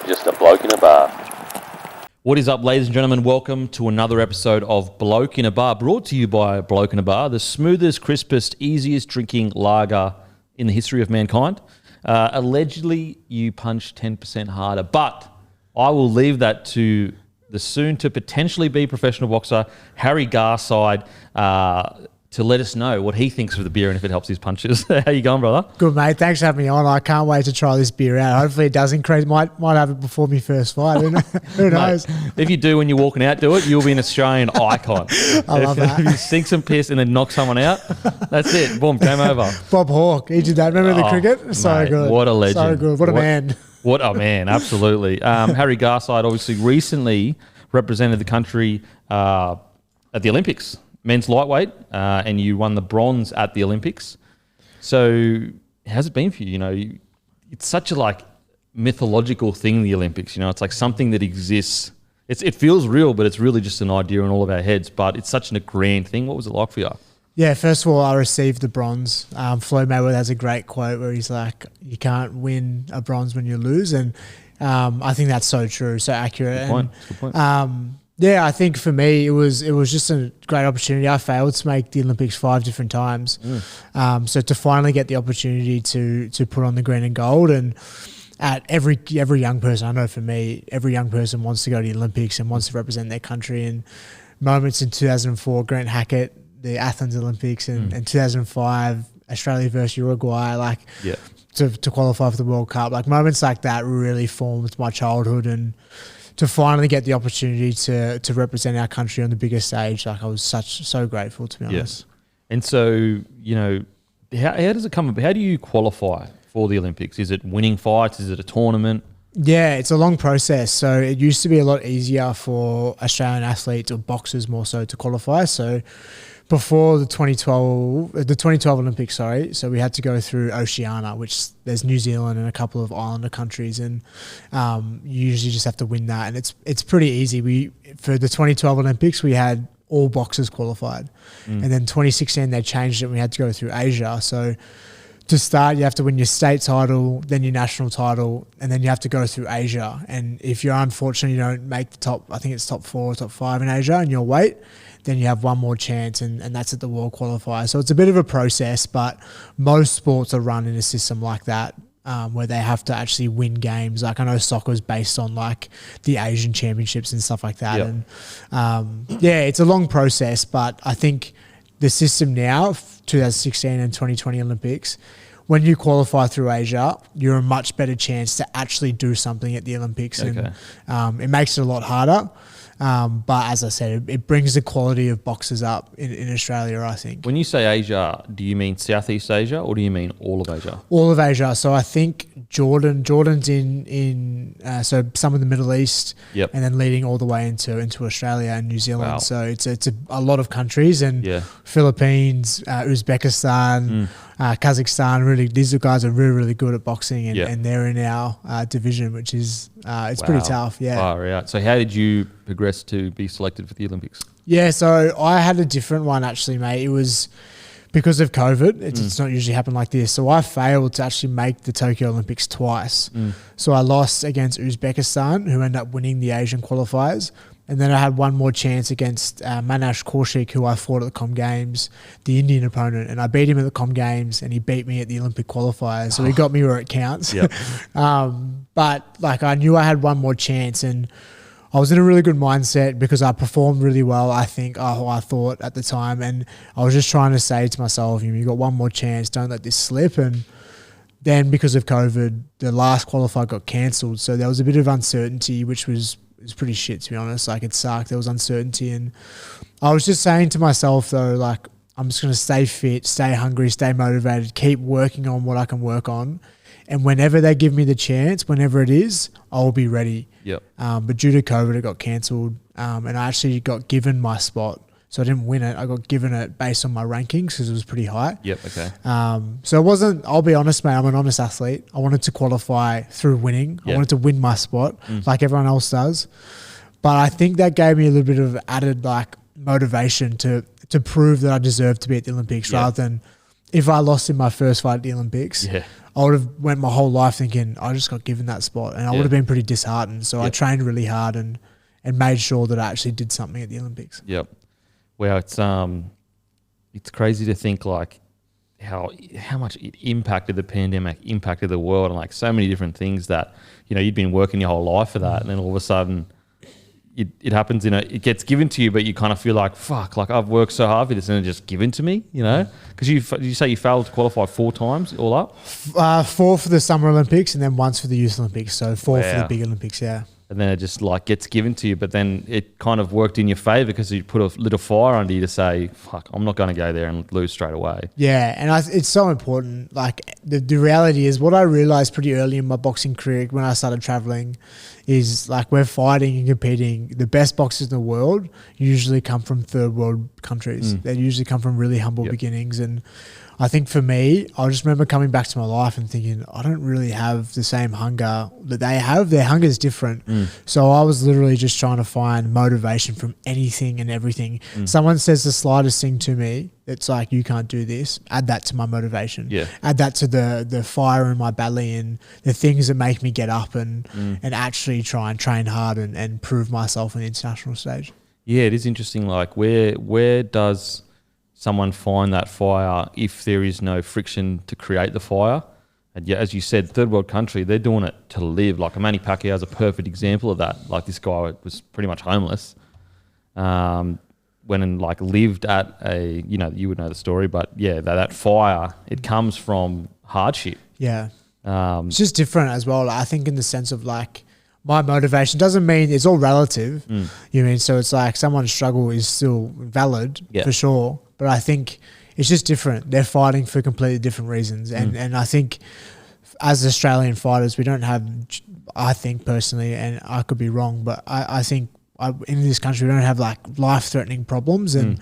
just a bloke in a bar. What is up, ladies and gentlemen? Welcome to another episode of Bloke in a Bar, brought to you by Bloke in a Bar, the smoothest, crispest, easiest drinking lager in the history of mankind. Allegedly, you punch 10% harder, but I will leave that to the soon-to-potentially-be professional boxer, Harry Garside, to let us know what he thinks of the beer and if it helps his punches. How you going, brother? Good, mate. Thanks for having me on. I can't wait to try this beer out. Hopefully it does increase. Might have it before my first fight. Who knows? Mate, if you do when you're walking out, do it. You'll be an Australian icon. I love that. If you sink some piss and then knock someone out, that's it. Boom, game over. Bob Hawke, he did that. Remember the cricket? So mate, good. What a legend. So good. What a man. What a man, absolutely. Harry Garside obviously recently represented the country at the Olympics, men's lightweight, and you won the bronze at the Olympics. So how's it been for you? You know, it's such a mythological thing, the Olympics. You know, it's like something that exists. It feels real, but it's really just an idea in all of our heads. But it's such a grand thing. What was it like for you? Yeah, first of all, I received the bronze. Floyd Mayweather has a great quote where he's like, you can't win a bronze when you lose. And I think that's so true, so accurate. Good point. Yeah, I think for me, it was just a great opportunity. I failed to make the Olympics 5 different times. So to finally get the opportunity to put on the green and gold, and at every young person, I know for me, every young person wants to go to the Olympics and wants to represent their country. And moments in 2004, Grant Hackett, the Athens Olympics, and 2005, Australia versus Uruguay, to qualify for the World Cup. Like moments like that really formed my childhood, and to finally get the opportunity to represent our country on the biggest stage, I was so grateful, to be honest. Yes. And so, you know, how does it come about? How do you qualify for the Olympics? Is it winning fights? Is it a tournament? Yeah, it's a long process. So it used to be a lot easier for Australian athletes, or boxers more so, to qualify. So before the 2012 Olympics, so we had to go through Oceania, which there's New Zealand and a couple of islander countries, and you usually just have to win that, and it's pretty easy. For the 2012 Olympics, we had all boxers qualified, and then 2016 they changed it and we had to go through Asia. So to start, you have to win your state title, then your national title, and then you have to go through Asia. And if you're unfortunate, you don't make the top, I think it's top 4 or top 5 in Asia in your weight, then you have one more chance, and that's at the World Qualifier. So it's a bit of a process, but most sports are run in a system like that, where they have to actually win games. Like I know soccer is based on the Asian championships and stuff like that. Yep. And it's a long process, but I think the system now, 2016 and 2020 Olympics, when you qualify through Asia, you're a much better chance to actually do something at the Olympics. Okay. And it makes it a lot harder. But as I said, it brings the quality of boxers up in Australia, I think. When you say Asia, do you mean Southeast Asia or do you mean all of Asia? All of Asia. So I think Jordan's in so some of the Middle East, Yep. and then leading all the way into Australia and New Zealand. Wow. So it's a lot of countries, and Philippines, Uzbekistan, Kazakhstan. Really, these guys are really good at boxing, and they're in our division, which is it's pretty tough. Yeah. Far out. So how did you progress to be selected for the Olympics? Yeah, so I had a different one actually, mate. It was because of COVID. It's not usually happened like this. So I failed to actually make the Tokyo Olympics twice. So I lost against Uzbekistan, who ended up winning the Asian qualifiers. And then I had one more chance against Manash Kaushik, who I fought at the Comm Games, the Indian opponent. And I beat him at the Comm Games, and he beat me at the Olympic qualifiers. So he got me where it counts. Yep. But I knew I had one more chance, and I was in a really good mindset because I performed really well, I think, I thought at the time. And I was just trying to say to myself, you got one more chance, don't let this slip. And then because of COVID, the last qualifier got cancelled. So there was a bit of uncertainty, which was pretty shit, to be honest. It sucked. There was uncertainty. And I was just saying to myself, though, I'm just going to stay fit, stay hungry, stay motivated, keep working on what I can work on. And whenever they give me the chance, whenever it is, I'll be ready. Yep. But due to COVID, it got cancelled. And I actually got given my spot. So I didn't win it. I got given it based on my rankings because it was pretty high. Yep, okay. So it wasn't, I'll be honest, mate, I'm an honest athlete. I wanted to qualify through winning. Yep. I wanted to win my spot like everyone else does. But I think that gave me a little bit of added motivation to prove that I deserved to be at the Olympics rather than if I lost in my first fight at the Olympics, I would have went my whole life thinking I just got given that spot, and I would have been pretty disheartened. So I trained really hard and made sure that I actually did something at the Olympics. Yep. Well, it's crazy to think like how much it impacted the pandemic, impacted the world, and like so many different things that, you know, you'd been working your whole life for that, and then all of a sudden it happens, it gets given to you, but you kind of feel like, fuck, like I've worked so hard for this and it's just given to me, you know? Because you say you failed to qualify 4 times all up? 4 for the Summer Olympics and then once for the Youth Olympics. So 4 for the big Olympics, yeah. And then it just like gets given to you, but then it kind of worked in your favour because you put a little fire under you to say, fuck, I'm not going to go there and lose straight away. Yeah, and it's so important. Like the reality is what I realised pretty early in my boxing career when I started travelling is like we're fighting and competing. The best boxers in the world usually come from third world countries. They usually come from really humble beginnings. And I think for me, I just remember coming back to my life and thinking, I don't really have the same hunger that they have. Their hunger is different. So I was literally just trying to find motivation from anything and everything. Someone says the slightest thing to me, it's like, you can't do this. Add that to my motivation. Add that to the fire in my belly and the things that make me get up and actually try and train hard and prove myself on the international stage. Yeah, it is interesting. Like where does someone find that fire if there is no friction to create the fire? And yeah, as you said, third world country, they're doing it to live. Like Manny Pacquiao is a perfect example of that. Like this guy was pretty much homeless, went and like lived at a, you would know the story, but yeah, that fire, it comes from hardship. Yeah. It's just different as well. Like, I think in the sense of like, my motivation doesn't mean it's all relative. You mean, so it's like someone's struggle is still valid for sure. But I think it's just different. They're fighting for completely different reasons. And I think as Australian fighters, we don't have, I think personally, and I could be wrong, but I think in this country, we don't have like life-threatening problems. And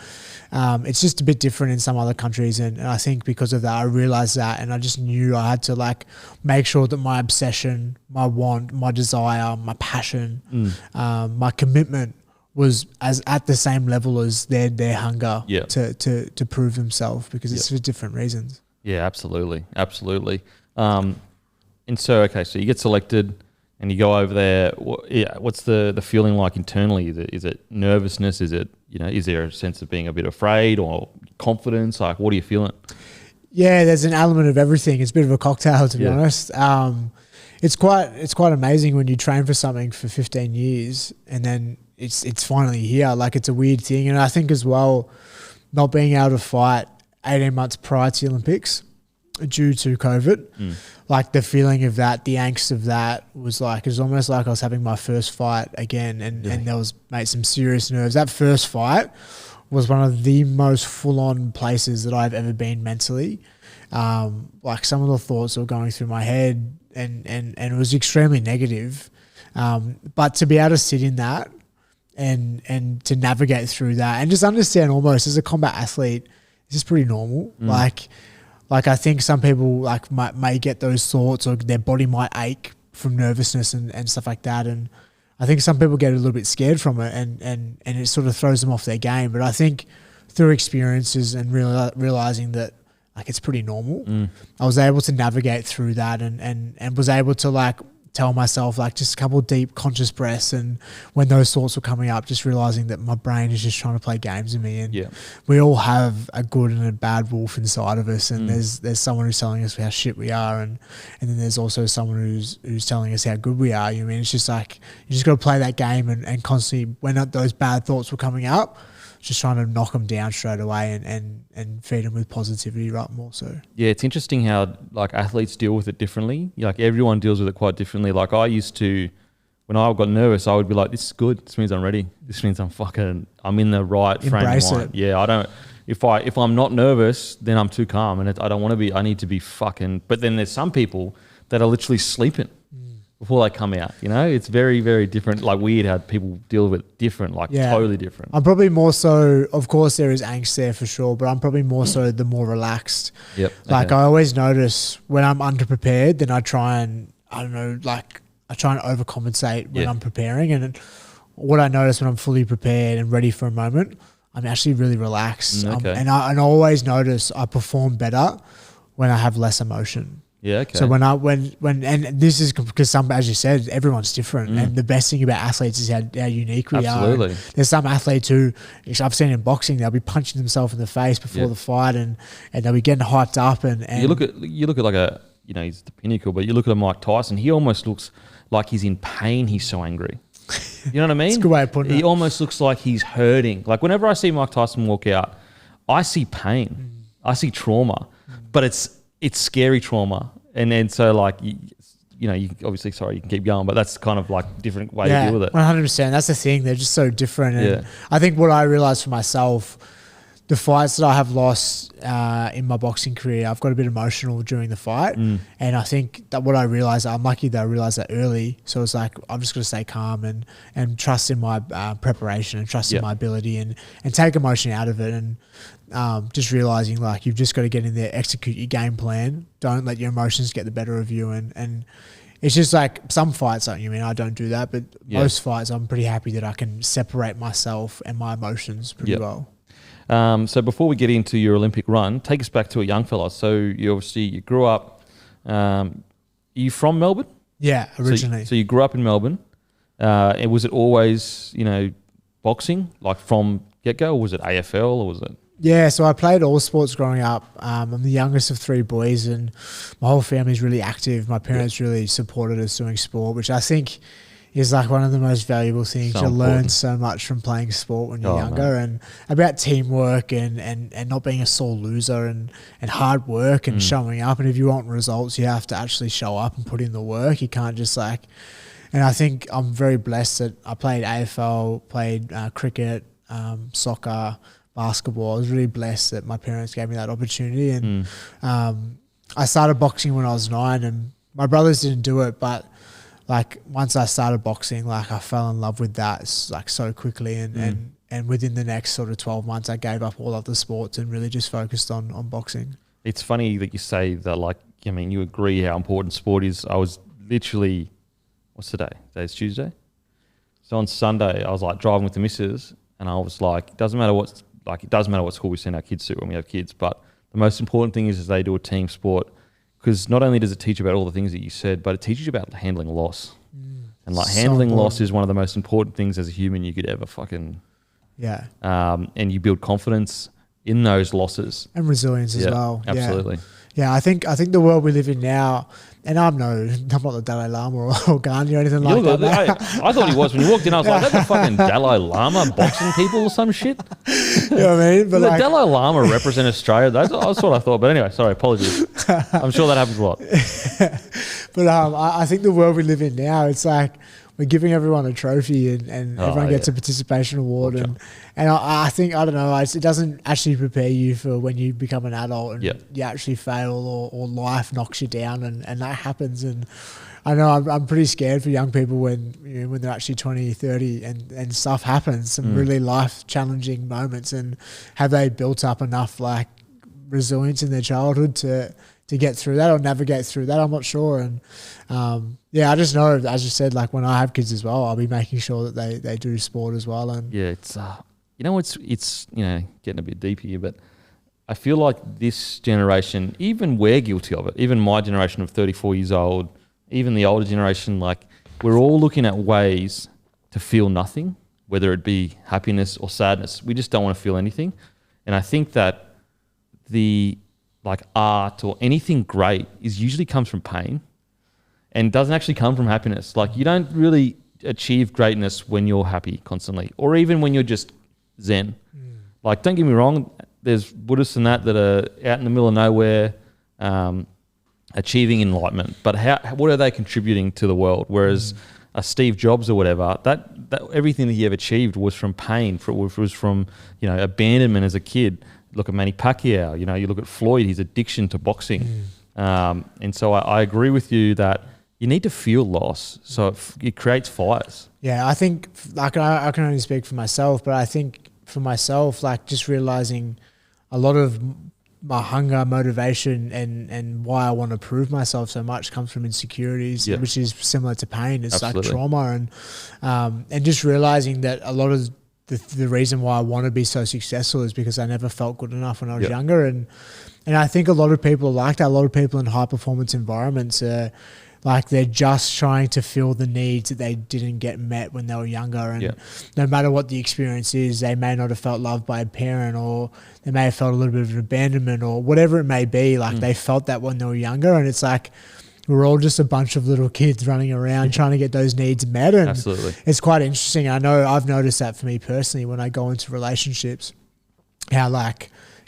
it's just a bit different in some other countries. And I think because of that, I realized that. And I just knew I had to like make sure that my obsession, my want, my desire, my passion, my commitment was at the same level as their hunger to prove themselves, because it's for different reasons. Yeah, absolutely. And so, okay, so you get selected and you go over there. What's the feeling like internally? Is it nervousness? Is it, is there a sense of being a bit afraid or confidence? Like, what are you feeling? Yeah, there's an element of everything. It's a bit of a cocktail, to be honest. It's quite amazing when you train for something for 15 years and then it's finally here. Like, it's a weird thing. And I think as well, not being able to fight 18 months prior to the Olympics due to COVID, like the feeling of that, the angst of that was like, it was almost like I was having my first fight again. And there was, mate, some serious nerves. That first fight was one of the most full-on places that I've ever been mentally. Like some of the thoughts were going through my head and it was extremely negative. But to be able to sit in that and to navigate through that and just understand almost as a combat athlete, this is pretty normal. Like I think some people like may get those thoughts or their body might ache from nervousness and stuff like that. And I think some people get a little bit scared from it and it sort of throws them off their game. But I think through experiences and realizing that like it's pretty normal, I was able to navigate through that and was able to like tell myself like just a couple of deep conscious breaths, and when those thoughts were coming up, just realizing that my brain is just trying to play games with me. And we all have a good and a bad wolf inside of us, and there's someone who's telling us how shit we are, and then there's also someone who's telling us how good we are. You mean, it's just like you just got to play that game and constantly, when those bad thoughts were coming up, just trying to knock them down straight away and feed them with positivity, right? More so. Yeah, it's interesting how like athletes deal with it differently. Like everyone deals with it quite differently. Like I used to, when I got nervous, I would be like, "This is good. This means I'm ready. This means I'm in the right frame of mind." Yeah, I don't. If I'm not nervous, then I'm too calm, and I don't want to be. I need to be fucking. But then there's some people that are literally sleeping before they come out. It's very, very different. Like weird how people deal with it different, like totally different. I'm probably more so, of course there is angst there for sure, but I'm probably more so the more relaxed. Like I always notice when I'm underprepared, then I try and, overcompensate when I'm preparing. And what I notice when I'm fully prepared and ready for a moment, I'm actually really relaxed. And I always notice I perform better when I have less emotion. Yeah, okay. So and this is because as you said, everyone's different, and the best thing about athletes is how unique we are. Absolutely. There's some athletes who I've seen in boxing, they'll be punching themselves in the face before the fight, and they'll be getting hyped up. And you look at like he's the pinnacle, but you look at a Mike Tyson, he almost looks like he's in pain. He's so angry. You know what I mean? It's a good way of putting it. He almost looks like he's hurting. Like whenever I see Mike Tyson walk out, I see pain. I see trauma, but it's scary trauma. And then so like, you obviously, sorry, you can keep going, but that's kind of like different way to deal with it. 100%. That's the thing. They're just so different. And I think what I realized for myself, the fights that I have lost in my boxing career, I've got a bit emotional during the fight. And I think that what I realized, I'm lucky that I realized that early. So it's like, I'm just going to stay calm and trust in my preparation and trust in my ability and take emotion out of it. And just realizing like, you've just got to get in there, execute your game plan. Don't let your emotions get the better of you. And it's just like some fights, I don't do that, but most fights, I'm pretty happy that I can separate myself and my emotions pretty well. So before we get into your Olympic run, take us back to a young fella. So you grew up, are you from Melbourne? Yeah, originally. So you grew up in Melbourne. And was it always, boxing, like from get-go, or was it AFL, or was it? Yeah, so I played all sports growing up. I'm the youngest of 3 boys, and my whole family's really active. My parents really supported us doing sport, which I think is like one of the most valuable things. You learn so much from playing sport when you're younger, and about teamwork and not being a sore loser and hard work and showing up. And if you want results, you have to actually show up and put in the work. You can't just like, and I think I'm very blessed that I played AFL, played cricket, soccer, basketball. I was really blessed that my parents gave me that opportunity. And I started boxing when I was 9, and my brothers didn't do it, but like once I started boxing, like I fell in love with that like so quickly, and within the next sort of 12 months, I gave up all other sports and really just focused on boxing. It's funny that you say that, like, you agree how important sport is. I was literally, what's today? Today's Tuesday. So on Sunday, I was like driving with the missus, and I was like, it doesn't matter what school we send our kids to when we have kids, but the most important thing is they do a team sport. Because not only does it teach you about all the things that you said, but it teaches you about handling loss. And like handling loss is one of the most important things as a human you could ever fucking... Yeah. And you build confidence in those losses. And resilience as well. Absolutely. Yeah, I think the world we live in now, and I'm not the Dalai Lama or Gandhi or anything like that. I thought he was. When you walked in, I was like, that's a fucking Dalai Lama boxing people or some shit. You know what I mean? But the Dalai Lama represent Australia? That's what I thought. But anyway, sorry, apologies. I'm sure that happens a lot. But I think the world we live in now, it's like we're giving everyone a trophy and everyone gets a participation award. And I think, I don't know, it doesn't actually prepare you for when you become an adult and you actually fail or life knocks you down and that happens. And I know I'm pretty scared for young people when they're actually 20, 30 and stuff happens, some really life challenging moments, and have they built up enough like resilience in their childhood to get through that or navigate through that? I'm not sure. And I just know, as you said, like when I have kids as well, I'll be making sure that they do sport as well. And it's it's getting a bit deep here, but I feel like this generation, even we're guilty of it. Even my generation of 34 years old, even the older generation, like we're all looking at ways to feel nothing, whether it be happiness or sadness. We just don't want to feel anything. And I think that the like art or anything great usually comes from pain and doesn't actually come from happiness. Like you don't really achieve greatness when you're happy constantly, or even when you're just zen. Like, don't get me wrong, there's Buddhists and that are out in the middle of nowhere achieving enlightenment, but what are they contributing to the world? Whereas a Steve Jobs or whatever, that everything that he ever achieved was from pain, was from abandonment as a kid. Look at Manny Pacquiao, you look at Floyd, his addiction to boxing. And so I agree with you that you need to feel loss, so it creates fires. Yeah, I think I can only speak for myself, but I think for myself, like just realizing a lot of my hunger, motivation, and why I want to prove myself so much comes from insecurities, which is similar to pain. It's like trauma, and just realizing that a lot of the reason why I want to be so successful is because I never felt good enough when I was younger, and And I think a lot of people are like that. A lot of people in high performance environments are like they're just trying to fill the needs that they didn't get met when they were younger. And no matter what the experience is, they may not have felt loved by a parent, or they may have felt a little bit of an abandonment, or whatever it may be. Like they felt that when they were younger, and it's like we're all just a bunch of little kids running around trying to get those needs met. And Absolutely. It's quite interesting. I know I've noticed that for me personally when I go into relationships,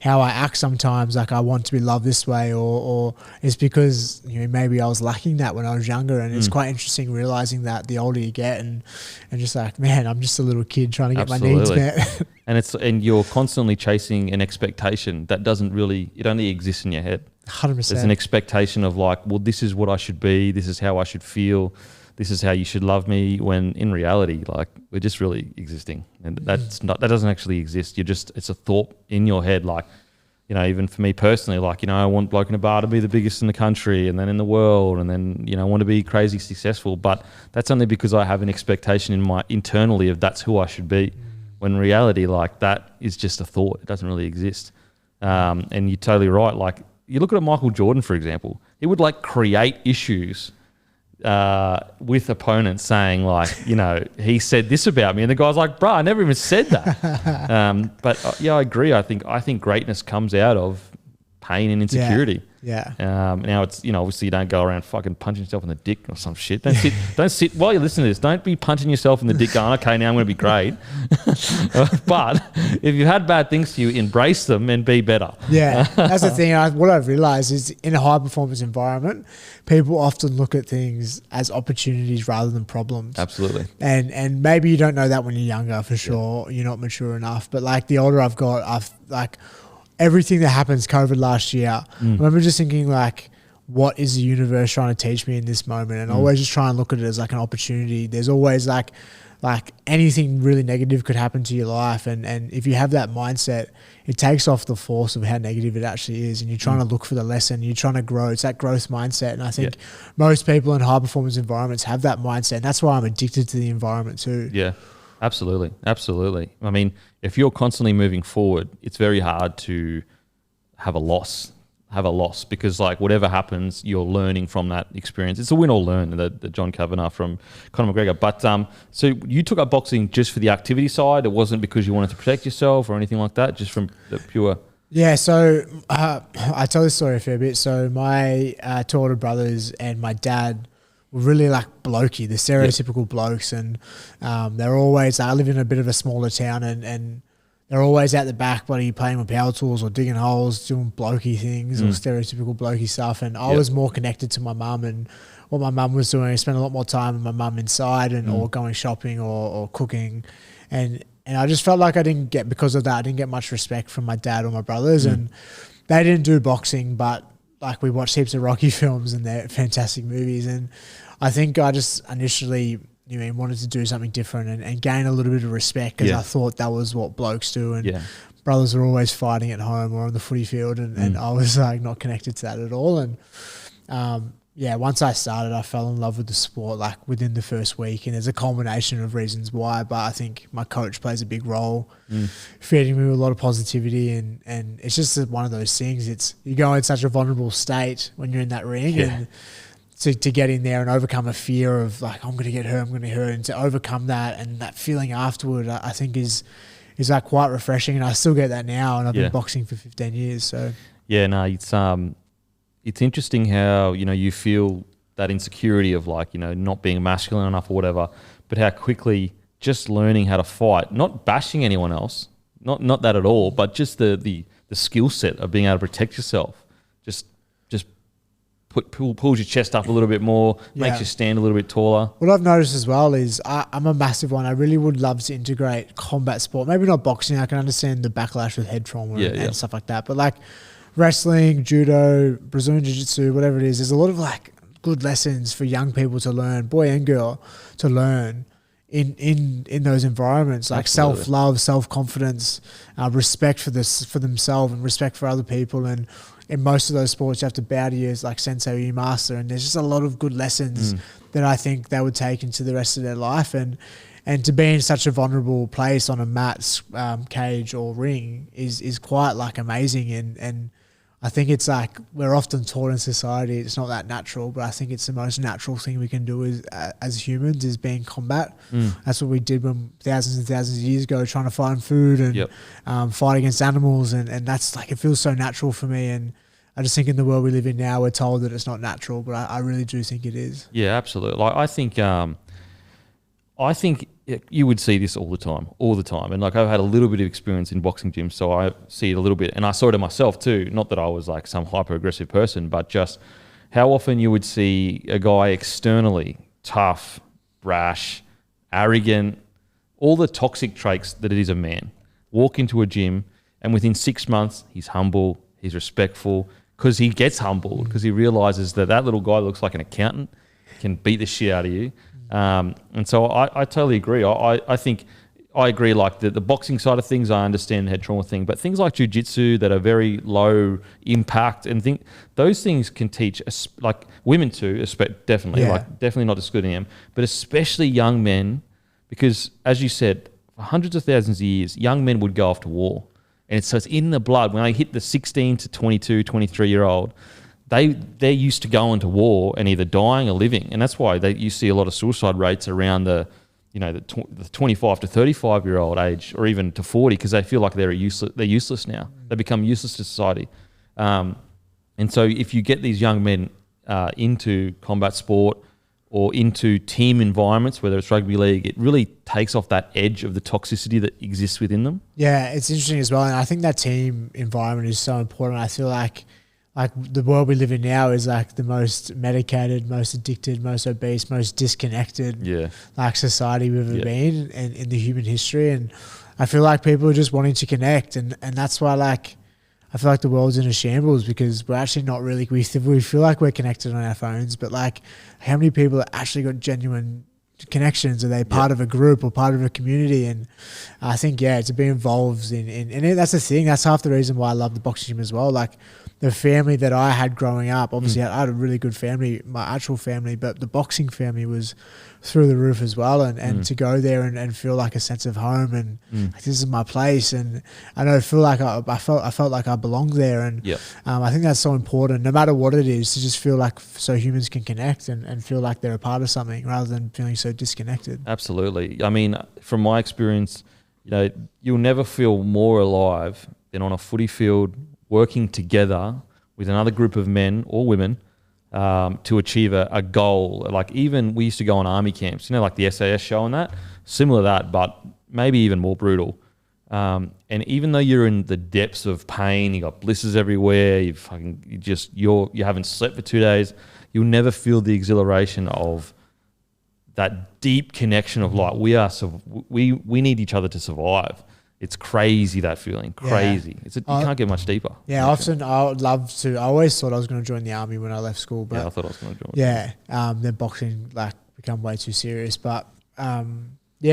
how I act sometimes, like I want to be loved this way, or it's because maybe I was lacking that when I was younger. And it's quite interesting realizing that the older you get, and just like, man, I'm just a little kid trying to get my needs met. and you're constantly chasing an expectation that it only exists in your head. 100%. There's an expectation of like, well, this is what I should be, this is how I should feel, this is how you should love me, when in reality, like, we're just really existing, and that doesn't actually exist. It's a thought in your head. Like, even for me personally, like, I want Bloke in a Bar to be the biggest in the country and then in the world, and then, I want to be crazy successful, but that's only because I have an expectation internally of that's who I should be, when in reality, like, that is just a thought. It doesn't really exist. And you're totally right. Like, you look at Michael Jordan, for example, he would like create issues with opponents saying like, he said this about me, and the guy's like, bruh, I never even said that. But I agree. I think greatness comes out of pain and insecurity. Yeah. Now it's, obviously you don't go around fucking punching yourself in the dick or some shit. Don't sit while you listen to this. Don't be punching yourself in the dick going, okay, now I'm going to be great. But if you've had bad things to you, embrace them and be better. Yeah, that's the thing. What I've realized is in a high performance environment, people often look at things as opportunities rather than problems. Absolutely. And maybe you don't know that when you're younger, for sure. You're not mature enough. But like the older I've got, I've like everything that happens COVID last year, I remember just thinking like, what is the universe trying to teach me in this moment? And I always just try and look at it as like an opportunity. There's always like anything really negative could happen to your life. And if you have that mindset, it takes off the force of how negative it actually is. And you're trying to look for the lesson. You're trying to grow. It's that growth mindset. And I think most people in high performance environments have that mindset. And that's why I'm addicted to the environment too. Yeah, absolutely. Absolutely. I mean, if you're constantly moving forward, it's very hard to have a loss because like whatever happens, you're learning from that experience. It's a win or learn, the John Kavanagh from Conor McGregor. But so you took up boxing just for the activity side. It wasn't because you wanted to protect yourself or anything like that, just from the pure... Yeah, so I tell this story a fair bit. So my two older brothers and my dad were really like blokey, the stereotypical blokes. And they're always... I live in a bit of a smaller town and they're always out the back, buddy, playing with power tools or digging holes, doing blokey things or stereotypical blokey stuff. And I was more connected to my mum and what my mum was doing. I spent a lot more time with my mum inside and or going shopping or cooking. And I just felt like because of that, I didn't get much respect from my dad or my brothers. And they didn't do boxing, but like we watched heaps of Rocky films and they're fantastic movies. And I think I just initially... wanted to do something different and gain a little bit of respect because I thought that was what blokes do. And brothers were always fighting at home or on the footy field and I was like not connected to that at all. And once I started, I fell in love with the sport like within the first week. And there's a combination of reasons why, but I think my coach plays a big role, feeding me with a lot of positivity. And it's just one of those things. You go in such a vulnerable state when you're in that ring and to get in there and overcome a fear of like, I'm going to get hurt, and to overcome that and that feeling afterward, I think is like quite refreshing. And I still get that now. And I've been boxing for 15 years. So yeah, no, it's interesting how, you feel that insecurity of like, not being masculine enough or whatever, but how quickly just learning how to fight, not bashing anyone else, not that at all, but just the skill set of being able to protect yourself, just pulls your chest up a little bit more, makes you stand a little bit taller. What I've noticed as well is I'm a massive one. I really would love to integrate combat sport. Maybe not boxing. I can understand the backlash with head trauma and stuff like that. But like wrestling, judo, Brazilian jiu-jitsu, whatever it is, there's a lot of like good lessons for young people to learn, boy and girl, to learn in those environments, like self-love, self-confidence, respect for themselves and respect for other people. And in most of those sports, you have to bow to your like sensei or your master. And there's just a lot of good lessons that I think they would take into the rest of their life. And to be in such a vulnerable place on a mat, cage or ring is quite like amazing. And I think it's like we're often taught in society it's not that natural, but I think it's the most natural thing we can do as humans is be in combat. That's what we did when thousands and thousands of years ago, trying to find food and fight against animals, and that's like, it feels so natural for me. And I just think in the world we live in now, we're told that it's not natural, but I really do think it is. Yeah, absolutely. Like I think you would see this all the time. And like, I've had a little bit of experience in boxing gyms, so I see it a little bit, and I saw it in myself too. Not that I was like some hyper aggressive person, but just how often you would see a guy externally tough, brash, arrogant, all the toxic traits that it is a man, walk into a gym, and within 6 months he's humble, he's respectful, because he gets humbled, because he realizes that little guy looks like an accountant, can beat the shit out of you. And so I totally agree. I think I agree, like the boxing side of things, I understand the head trauma thing, but things like jiu-jitsu that are very low impact and those things can teach us, like women too, definitely, like definitely not excluding them, but especially young men, because as you said, for hundreds of thousands of years, young men would go off to war. And so it's in the blood. When I hit the 16 to 22, 23-year-old, they're used to going to war and either dying or living, and that's why you see a lot of suicide rates around the 25 to 35-year-old age, or even to 40, because they feel like they're useless now. They become useless to society, and so if you get these young men into combat sport or into team environments, whether it's rugby league, it really takes off that edge of the toxicity that exists within them. Yeah, it's interesting as well, and I think that team environment is so important. I feel like the world we live in now is like the most medicated, most addicted, most obese, most disconnected like society we've ever been in the human history. And I feel like people are just wanting to connect, and that's why like I feel like the world's in a shambles, because we're actually not really, we feel like we're connected on our phones, but like how many people have actually got genuine connections? Are they part of a group or part of a community? And I think to be involved in that's the thing. That's half the reason why I love the boxing gym as well. Like the family that I had growing up, obviously I had a really good family, my actual family, but the boxing family was through the roof as well. And to go there and feel like a sense of home and like, this is my place. And I don't feel like I felt like I belonged there. And I think that's so important, no matter what it is, to just feel like, so humans can connect and feel like they're a part of something rather than feeling so disconnected. Absolutely. I mean, from my experience, you'll never feel more alive than on a footy field, working together with another group of men or women to achieve a goal. Like, even we used to go on army camps, like the SAS show and that, similar to that, but maybe even more brutal. And even though you're in the depths of pain, you got blisters everywhere, you haven't slept for 2 days, you'll never feel the exhilaration of that deep connection of like, we need each other to survive. It's crazy, that feeling. Crazy. You can't get much deeper. Yeah, often I would love to. I always thought I was going to join the army when I left school, but I thought I was going to join. Then boxing like become way too serious. But I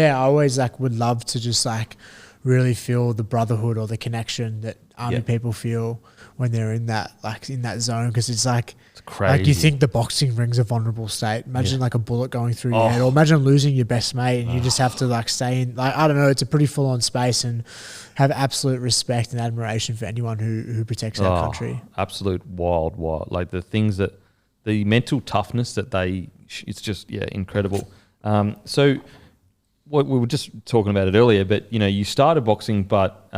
always like would love to just like really feel the brotherhood or the connection that army people feel when they're in that zone, because it's like, it's crazy. Like you think the boxing ring's a vulnerable state. Imagine like a bullet going through your head, or imagine losing your best mate and you just have to like stay in, like, I don't know, it's a pretty full on space, and have absolute respect and admiration for anyone who protects our country. Absolute wild. Like the things that, the mental toughness that it's just, incredible. So we were just talking about it earlier, but you started boxing, but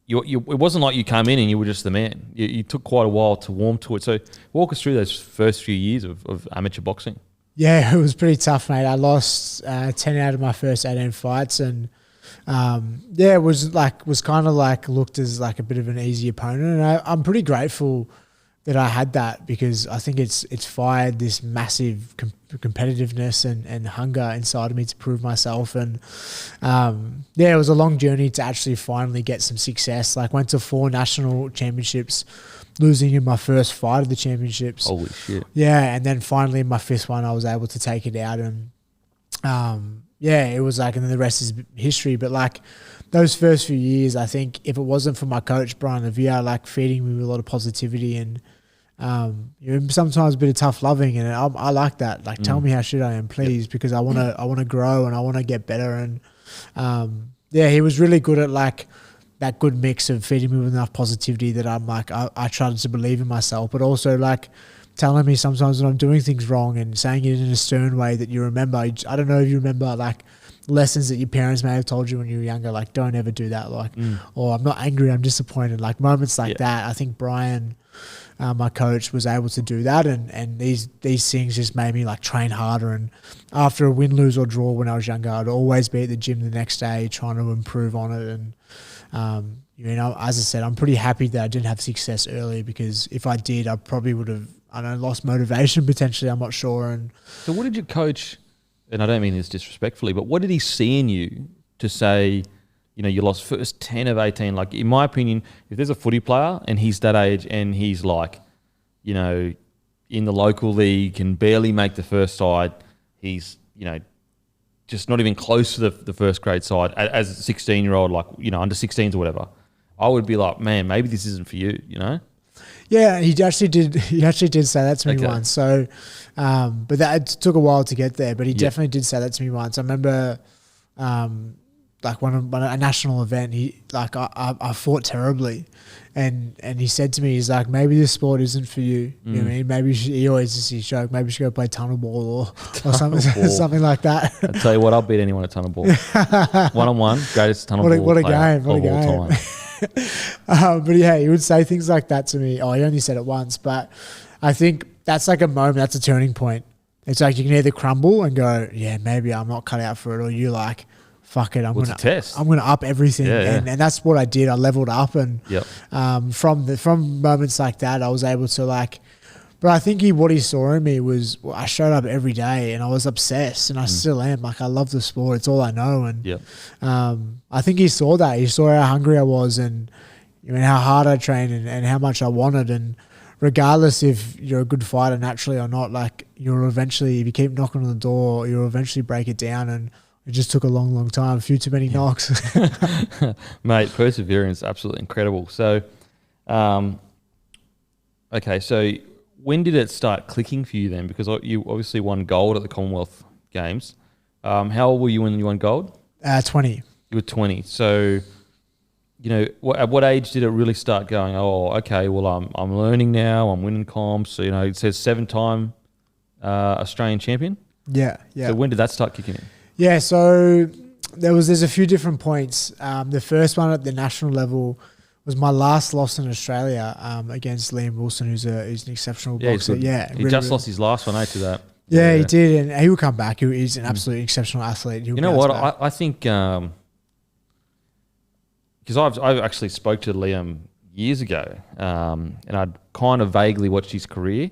it wasn't like you came in and you were just the man. You took quite a while to warm to it. So walk us through those first few years of amateur boxing. Yeah, it was pretty tough, mate. I lost 10 out of my first 18 fights, and it was kind of like looked as like a bit of an easy opponent. And I'm pretty grateful that I had that, because I think it's fired this massive competitiveness and hunger inside of me to prove myself. And it was a long journey to actually finally get some success. Like, went to 4 national championships, losing in my first fight of the championships. Holy shit. Yeah, and then finally in my 5th one I was able to take it out, and it was like, and then the rest is history. But like those first few years, I think if it wasn't for my coach Brian Levere like feeding me with a lot of positivity and sometimes a bit of tough loving, and I like that. Like, tell me how shit I am, please, because I want to grow and I want to get better. And he was really good at like that good mix of feeding me with enough positivity that I'm like, I tried to believe in myself, but also like telling me sometimes when I'm doing things wrong and saying it in a stern way that you remember. I don't know if you remember like lessons that your parents may have told you when you were younger, like don't ever do that, like, or I'm not angry, I'm disappointed, like moments like that. I think Brian, my coach, was able to do that, and these things just made me like train harder. And after a win, lose or draw when I was younger, I'd always be at the gym the next day trying to improve on it. And you know, as I said, I'm pretty happy that I didn't have success early, because if I did, I probably would have, I don't know, lost motivation potentially, I'm not sure. And so what did your coach, and I don't mean this disrespectfully, but what did he see in you to say, you know, you lost first 10 of 18? Like, in my opinion, if there's a footy player and he's that age and he's like, you know, in the local league, can barely make the first side, he's, you know, just not even close to the first grade side as a 16-year-old, like, you know, under 16s or whatever, I would be like, man, maybe this isn't for you, you know? Yeah, he actually did say that to me once. So, but that it took a while to get there. But he definitely did say that to me once. I remember, like a national event, I fought terribly, and he said to me, he's like, maybe this sport isn't for you. You know what I mean? Maybe he always just his joke. Maybe you should go play tunnel ball or something something like that. I'll tell you what, I'll beat anyone at tunnel ball. 1-on-1, greatest tunnel ball what a player game! What a game! Of all time. But yeah, he would say things like that to me. Oh, he only said it once, but I think that's like a moment, that's a turning point. It's like you can either crumble and go, yeah, maybe I'm not cut out for it, or you like, fuck it, I'm gonna up everything. And that's what I did. I leveled up, and from moments like that, I was able to like. But I think what he saw in me was I showed up every day and I was obsessed, and I still am. Like, I love the sport. It's all I know. And I think he saw that. He saw how hungry I was, and you know, how hard I trained, and how much I wanted. And regardless if you're a good fighter naturally or not, like, you'll eventually, if you keep knocking on the door, you'll eventually break it down. And it just took a long, long time. A few too many knocks. Mate, perseverance, absolutely incredible. So, okay, so when did it start clicking for you then? Because you obviously won gold at the Commonwealth Games. How old were you when you won gold? 20. You were 20. So, you know, at what age did it really start going, oh, okay, well, I'm learning now, I'm winning comps. So, you know, it says 7-time Australian champion. Yeah. So when did that start kicking in? Yeah, so there's a few different points. The first one at the national level was my last loss in Australia against Liam Wilson, who's an exceptional boxer. Yeah, he just lost his last one, to that. Yeah, he did, and he will come back. He's an absolutely exceptional athlete. You know what? I think because I've actually spoke to Liam years ago, and I'd kind of vaguely watched his career,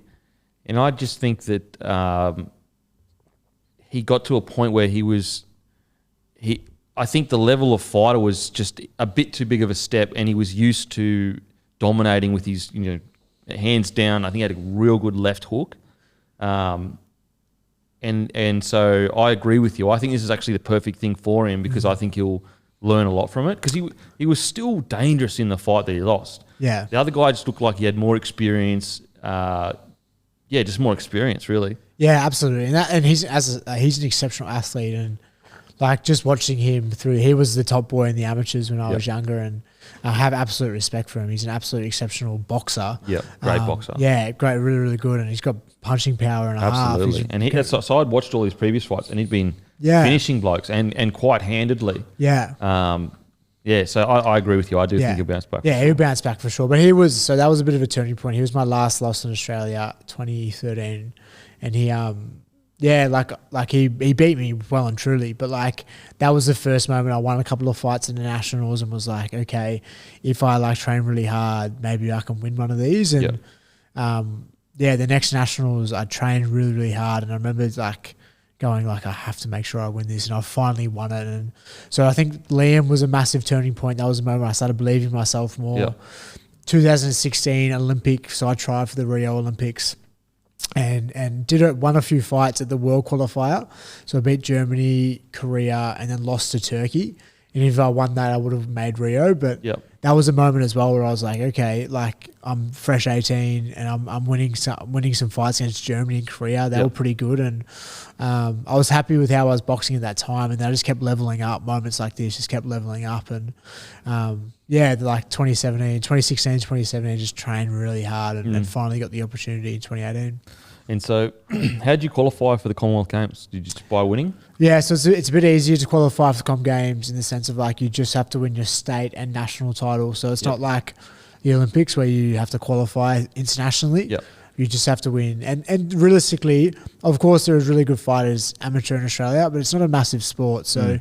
and I just think that he got to a point where I think the level of fighter was just a bit too big of a step, and he was used to dominating with his, you know, hands down. I think he had a real good left hook. And so I agree with you. I think this is actually the perfect thing for him, because I think he'll learn a lot from it, because he was still dangerous in the fight that he lost. Yeah. The other guy just looked like he had more experience. Just more experience, really. Yeah, absolutely. And he's an exceptional athlete, and like just watching him he was the top boy in the amateurs when I was younger, and I have absolute respect for him. He's an absolutely exceptional boxer. Yeah, great boxer. Yeah, great, really, really good, and he's got punching power and a half. Absolutely. And so I'd watched all his previous fights, and he'd been finishing blokes and quite handedly. Yeah. So I agree with you. I do think he'll bounce back. Yeah, he'll bounce back for sure. But that was a bit of a turning point. He was my last loss in Australia, 2013, and he he beat me well and truly, but like that was the first moment I won a couple of fights in the nationals and was like, okay, if I like train really hard, maybe I can win one of these. And the next nationals I trained really, really hard, and I remember like going like, I have to make sure I win this, and I finally won it. And so I think Liam was a massive turning point. That was the moment I started believing in myself more. 2016 Olympic, so I tried for the Rio Olympics. And won a few fights at the world qualifier. So I beat Germany, Korea, and then lost to Turkey And if I won that, I would have made Rio. But that was a moment as well where I was like, okay, like I'm fresh 18 and I'm winning some fights against Germany and Korea. They were pretty good. And I was happy with how I was boxing at that time. And I just kept leveling up. Moments like this just kept leveling up. And like 2016, 2017, just trained really hard and finally got the opportunity in 2018. And so how did you qualify for the Commonwealth Games? Did you just by winning? Yeah, so it's a bit easier to qualify for Comm Games in the sense of like you just have to win your state and national title. So it's not like the Olympics where you have to qualify internationally. Yep. You just have to win. And realistically, of course, there is really good fighters amateur in Australia, but it's not a massive sport. So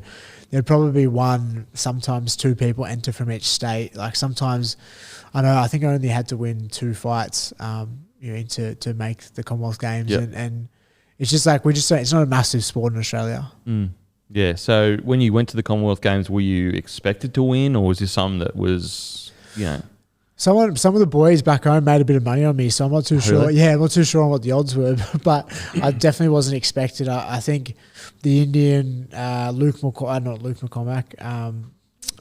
there'd probably be one, sometimes two people enter from each state. Like sometimes, I think I only had to win 2 fights to make the Commonwealth Games. And it's just like, it's not a massive sport in Australia. Yeah. So when you went to the Commonwealth Games, were you expected to win, or was this something that was, Some of the boys back home made a bit of money on me, so I'm not too sure. Really? Yeah, I'm not too sure on what the odds were, but I definitely wasn't expected. I think the Indian not Luke McCormack.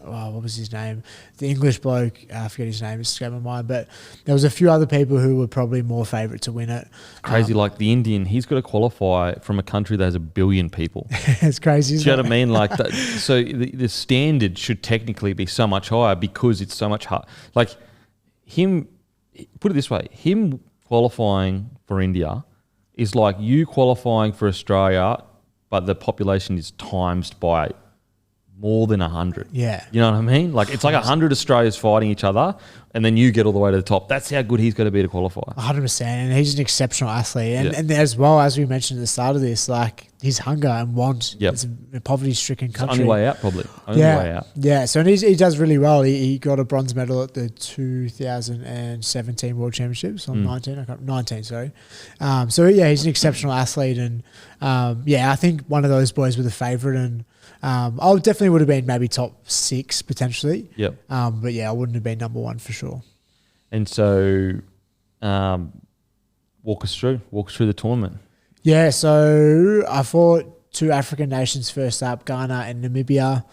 What was his name? The English bloke, I forget his name, it's escaped my mind, but there was a few other people who were probably more favourite to win it. Crazy, like the Indian, he's got to qualify from a country that has 1 billion people. It's crazy, isn't Do you know what I mean? Like that, so the standard should technically be so much higher because it's so much hard. Like him, put it this way, him qualifying for India is like you qualifying for Australia, but the population is times by more than 100. Yeah. You know what I mean? Like it's like 100 Australias fighting each other and then you get all the way to the top. That's how good he's got to be to qualify. 100%. And he's an exceptional athlete. And as well, as we mentioned at the start of this, like his hunger and want. It's a poverty-stricken country. Only way out, probably. Only way out. Yeah. So he does really well. He got a bronze medal at the 2017 World Championships on 19, sorry. He's an exceptional athlete. And I think one of those boys were the favourite. And I definitely would have been maybe top 6 potentially. Yep. But I wouldn't have been number 1 for sure. And so, walk us through the tournament. Yeah, so I fought 2 African nations first up, Ghana and Namibia.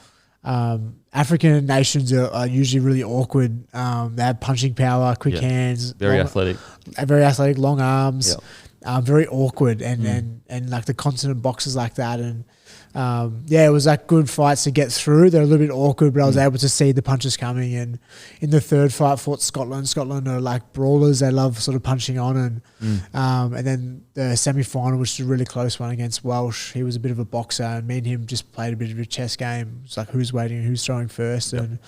African nations are usually really awkward. They have punching power, quick hands, very athletic, long arms. Very awkward, and like the continent boxes like that, and it was like good fights to get through. They're a little bit awkward, but I was able to see the punches coming. And in the third fight, fought Scotland. Scotland are like brawlers; they love sort of punching on. And then the semi-final, which was a really close one against Welsh. He was a bit of a boxer, and me and him just played a bit of a chess game. It's like who's waiting and who's throwing first, and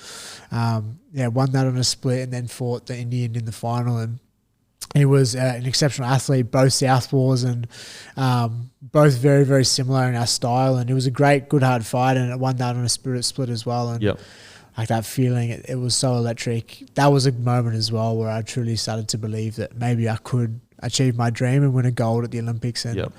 won that on a split, and then fought the Indian in the final. And he was an exceptional athlete, both southpaws, and both very, very similar in our style. And it was a great, good, hard fight, and it won that on a spirit split as well. And like that feeling, it was so electric. That was a moment as well where I truly started to believe that maybe I could achieve my dream and win a gold at the Olympics. And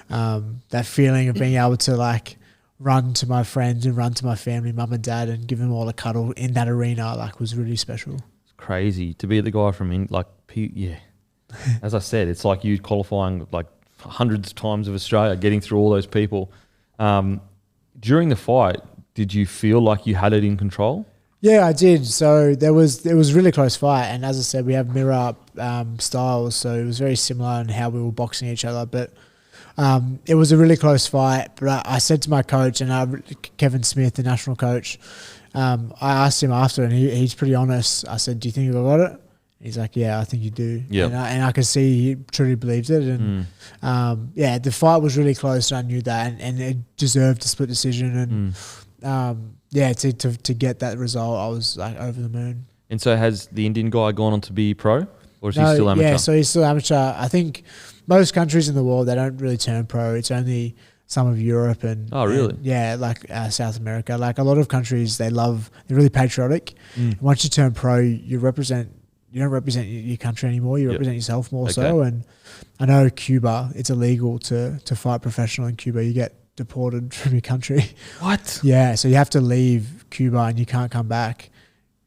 that feeling of being able to like run to my friends and run to my family, mum and dad, and give them all a cuddle in that arena, like was really special. It's crazy to be the guy from as I said, it's like you qualifying like hundreds of times of Australia, getting through all those people. During the fight, did you feel like you had it in control? Yeah, I did. So it was a really close fight, and as I said, we have mirror styles, so it was very similar in how we were boxing each other. But it was a really close fight. But I said to my coach, and Kevin Smith, the national coach, I asked him after, and he's pretty honest. I said, "Do you think I got it?" He's like, "Yeah, I think you do." Yep. And I could see he truly believed it. And the fight was really close, and I knew that, and it deserved a split decision. And to get that result, I was like over the moon. And so has the Indian guy gone on to be pro, or is he still amateur? Yeah, so he's still amateur. I think most countries in the world, they don't really turn pro. It's only some of Europe and South America. Like a lot of countries, they're really patriotic. Once you turn pro, you don't represent your country anymore. You represent yourself more so. And I know Cuba, it's illegal to fight professional in Cuba. You get deported from your country. What? Yeah, so you have to leave Cuba and you can't come back.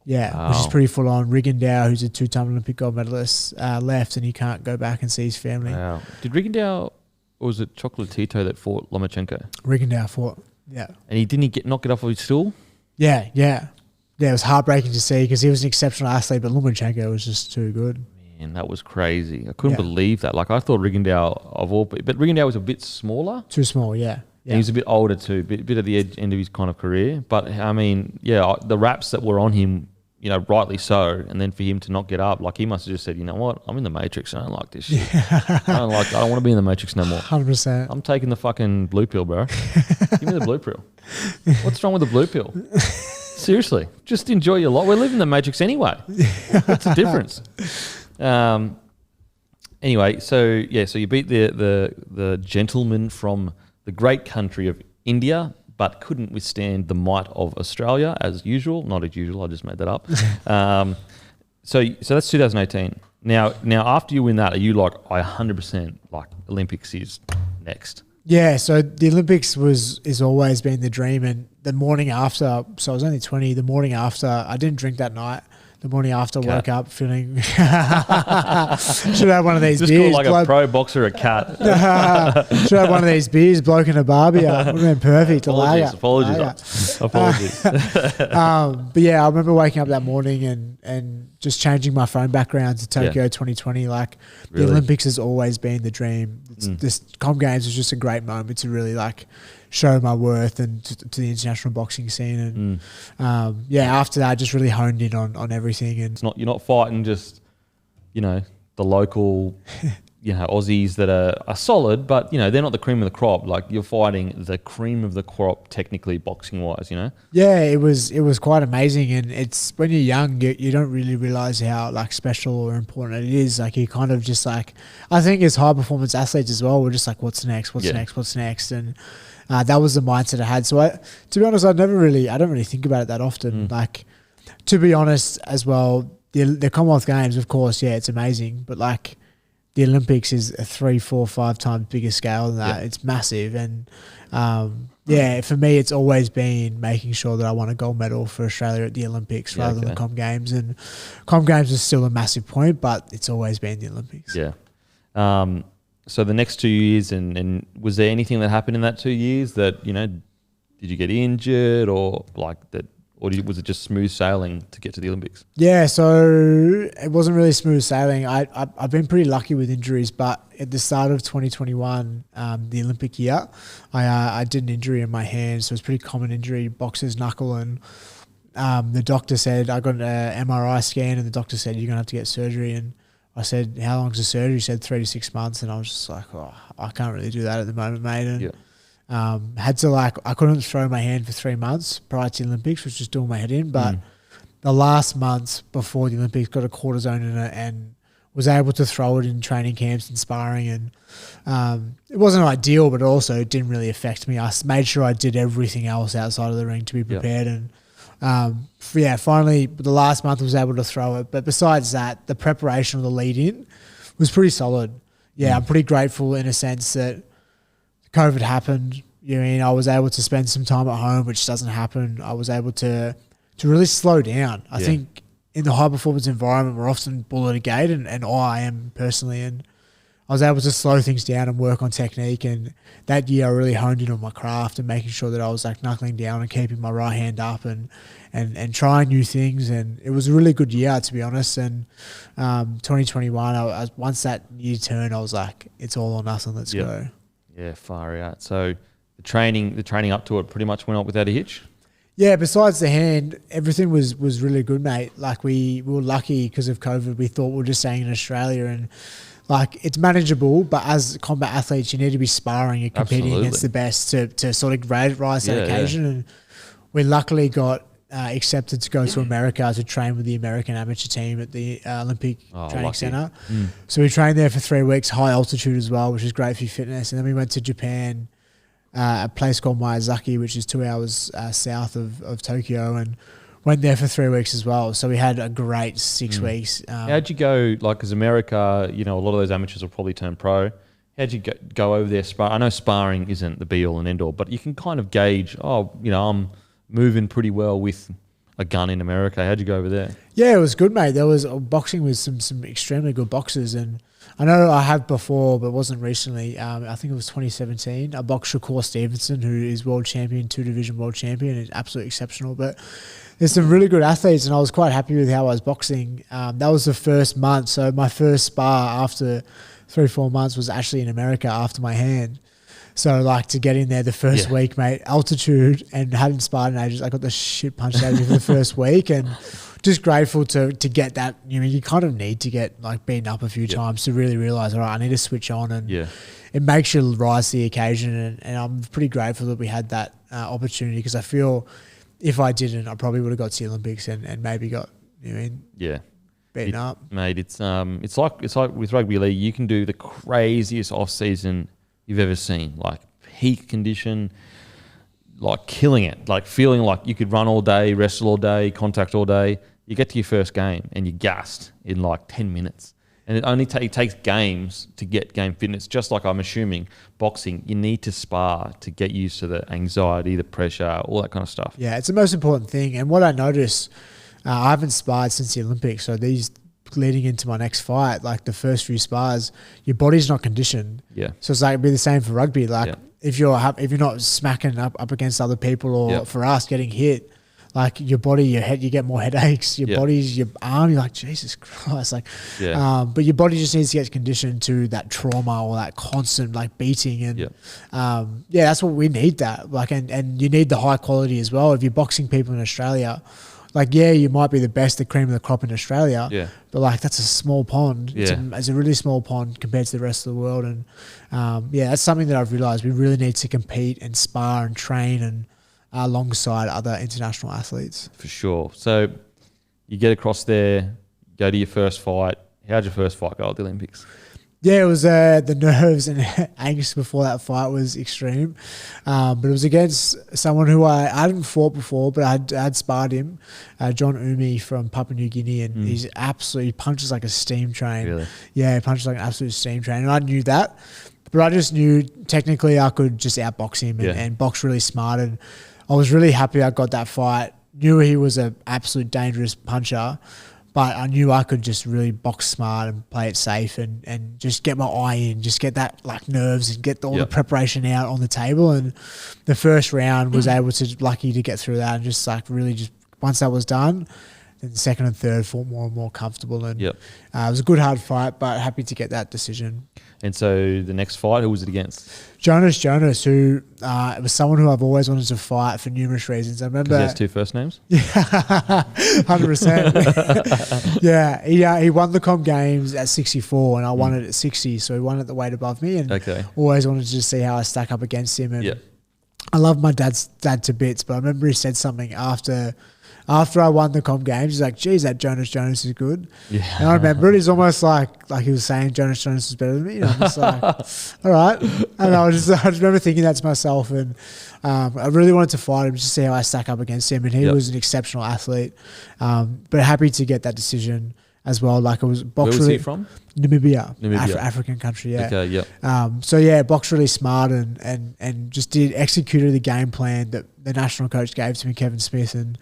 Yeah, which is pretty full on. Rigondeaux, who's a 2-time Olympic gold medalist, left and he can't go back and see his family. Wow. Did Rigondeaux, or was it Chocolatito that fought Lomachenko? Rigondeaux fought, yeah. And he didn't not get off of his stool? Yeah. It was heartbreaking to see because he was an exceptional athlete, but Lomachenko was just too good. Man, that was crazy. I couldn't believe that. Like, I thought Rigondeaux but Rigondeaux was a bit smaller. Too small, yeah. And he was a bit older too, bit at the end of his kind of career. But I mean, the raps that were on him, rightly so. And then for him to not get up, like he must have just said, you know what, I'm in the Matrix. I don't like this shit. I don't want to be in the Matrix no more. 100%. I'm taking the fucking blue pill, bro. Give me the blue pill. What's wrong with the blue pill? Seriously, just enjoy your life. We're living in the Matrix anyway. What's the difference? Anyway, so you beat the gentleman from the great country of India, but couldn't withstand the might of Australia as usual. Not as usual, I just made that up. So that's 2018. Now after you win that, are you like, I 100% like Olympics is next? Yeah, so the Olympics is always been the dream, and the morning after, so I was only 20, the morning after, I didn't drink that night. The morning after, woke up feeling should have one of these just beers. Just call like a pro boxer a cat. Should have one of these beers, bloke and a barbie. Would have been perfect. Apologies. But yeah, I remember waking up that morning and just changing my phone background to Tokyo 2020. Like the Olympics has always been the dream. This Comm Games was just a great moment to really like show my worth and to the international boxing scene. And after that, I just really honed in on everything. And you're not fighting just, the local, Aussies that are solid, but they're not the cream of the crop. Like you're fighting the cream of the crop, technically boxing wise. Yeah, it was quite amazing, and it's when you're young, you don't really realize how like special or important it is. Like you kind of just like, I think as high performance athletes as well, we're just like, what's next, and that was the mindset I had. So to be honest, I don't really think about it that often. Like, to be honest as well, the Commonwealth Games, of course, it's amazing. But like the Olympics is a 3, 4, 5 times bigger scale than that. It's massive. And for me, it's always been making sure that I won a gold medal for Australia at the Olympics rather than the Comm Games. And Comm Games is still a massive point, but it's always been the Olympics. Yeah. So the next 2 years, and was there anything that happened in that 2 years that, did you get injured or like that, or was it just smooth sailing to get to the Olympics? Yeah, so it wasn't really smooth sailing. I've been pretty lucky with injuries, but at the start of 2021, the Olympic year, I did an injury in my hand, so it was a pretty common injury, boxer's knuckle, and the doctor said, I got an MRI scan, and the doctor said, you're going to have to get surgery, and I said, how long's the surgery? He said 3 to 6 months. And I was just like, I can't really do that at the moment, mate. And I couldn't throw my hand for 3 months prior to the Olympics, which was doing my head in. But the last month before the Olympics, got a cortisone in it and was able to throw it in training camps and sparring. And it wasn't ideal, but also it didn't really affect me. I made sure I did everything else outside of the ring to be prepared. And finally, the last month I was able to throw it. But besides that, the preparation of the lead-in was pretty solid. I'm pretty grateful in a sense that COVID happened. I was able to spend some time at home, which doesn't happen. I was able to really slow down. I think in the high-performance environment, we're often bull at a gate, and I am personally, and I was able to slow things down and work on technique. And that year I really honed in on my craft and making sure that I was like knuckling down and keeping my right hand up and trying new things. And it was a really good year, to be honest. And 2021, once that year turned, I was like, it's all or nothing. Let's go. Yeah, far out. So the training up to it pretty much went up without a hitch? Yeah, besides the hand, everything was really good, mate. Like we were lucky because of COVID. We thought we were just staying in Australia, and like it's manageable, but as combat athletes, you need to be sparring and competing against the best to sort of rise that occasion. And we luckily got accepted to go to America to train with the American amateur team at the Olympic Training Centre. So we trained there for 3 weeks, high altitude as well, which is great for your fitness. And then we went to Japan, a place called Miyazaki, which is 2 hours south of Tokyo, and went there for 3 weeks as well. So we had a great 6 weeks. How'd you go, like, because America, a lot of those amateurs will probably turn pro. How'd you go over there? I know sparring isn't the be-all and end-all, but you can kind of gauge, I'm moving pretty well with a gun in America. How'd you go over there? Yeah, it was good, mate. There was boxing with some extremely good boxers, and I know I have before, but it wasn't recently. I think it was 2017. I boxed Shakur Stevenson, who is world champion, 2-division world champion, is absolutely exceptional. But there's some really good athletes, and I was quite happy with how I was boxing. That was the first month. So my first spar after 3-4 months was actually in America after my hand. So, like, to get in there the first week, mate, altitude, and hadn't sparred in ages. I got the shit punched out of me for the first week, and just grateful to get that. You know, you kind of need to get, like, beaten up a few times to really realise, all right, I need to switch on, and it makes you rise to the occasion. And I'm pretty grateful that we had that opportunity, because I feel if I didn't, I probably would have got to the Olympics and maybe got, you know, beaten up. Mate, it's like with rugby league, you can do the craziest off season you've ever seen, like peak condition, like killing it, like feeling like you could run all day, wrestle all day, contact all day. You get to your first game and you're gassed in like 10 minutes. And it only takes games to get game fitness. Just like I'm assuming boxing, you need to spar to get used to the anxiety, the pressure, all that kind of stuff. Yeah, it's the most important thing. And what I noticed, I haven't sparred since the Olympics, so these leading into my next fight, like the first few spars, your body's not conditioned. Yeah. So it's like it'd be the same for rugby. Like if you're not smacking up against other people, or for us getting hit, like your body, your head, you get more headaches. Your body's, your arm, you're like, Jesus Christ, like. But your body just needs to get conditioned to that trauma or that constant like beating, and that's what we need. That like, and you need the high quality as well. If you're boxing people in Australia, like, you might be the best, the cream of the crop in Australia, but like that's a small pond. It's a really small pond compared to the rest of the world. And that's something that I've realised. We really need to compete and spar and train and alongside other international athletes. For sure. So you get across there, go to your first fight. How'd your first fight go at the Olympics? Yeah, it was the nerves and angst before that fight was extreme. But it was against someone who I hadn't fought before, but I'd sparred him, John Umi from Papua New Guinea, and he punches like a steam train. Really? Yeah, he punches like an absolute steam train. And I knew that, but I just knew technically I could just outbox him and box really smart. And I was really happy I got that fight. Knew he was an absolute dangerous puncher, but I knew I could just really box smart and play it safe and just get my eye in, just get that like nerves and get all the preparation out on the table. And the first round was lucky to get through that, and just like really just once that was done, then the second and third felt more and more comfortable. And it was a good hard fight, but happy to get that decision. And so the next fight, who was it against? Jonas, who it was someone who I've always wanted to fight for numerous reasons. I remember. 'Cause he has two first names? Yeah, 100%. He won the Comm games at 64 and I won it at 60. So he won at the weight above me, and always wanted to just see how I stack up against him. And I love my dad to bits, but I remember he said something after I won the Comm games. He's like, geez, that Jonas is good. Yeah. And I remember it. He's almost like he was saying Jonas is better than me. And I'm just like, all right. And I just remember thinking that to myself. And I really wanted to fight him just to see how I stack up against him. And he was an exceptional athlete. But happy to get that decision as well. Like, it was box. Where was he from? Namibia. African country, yeah. Okay, yeah. Boxed really smart and just executed the game plan that the national coach gave to me, Kevin Smith, and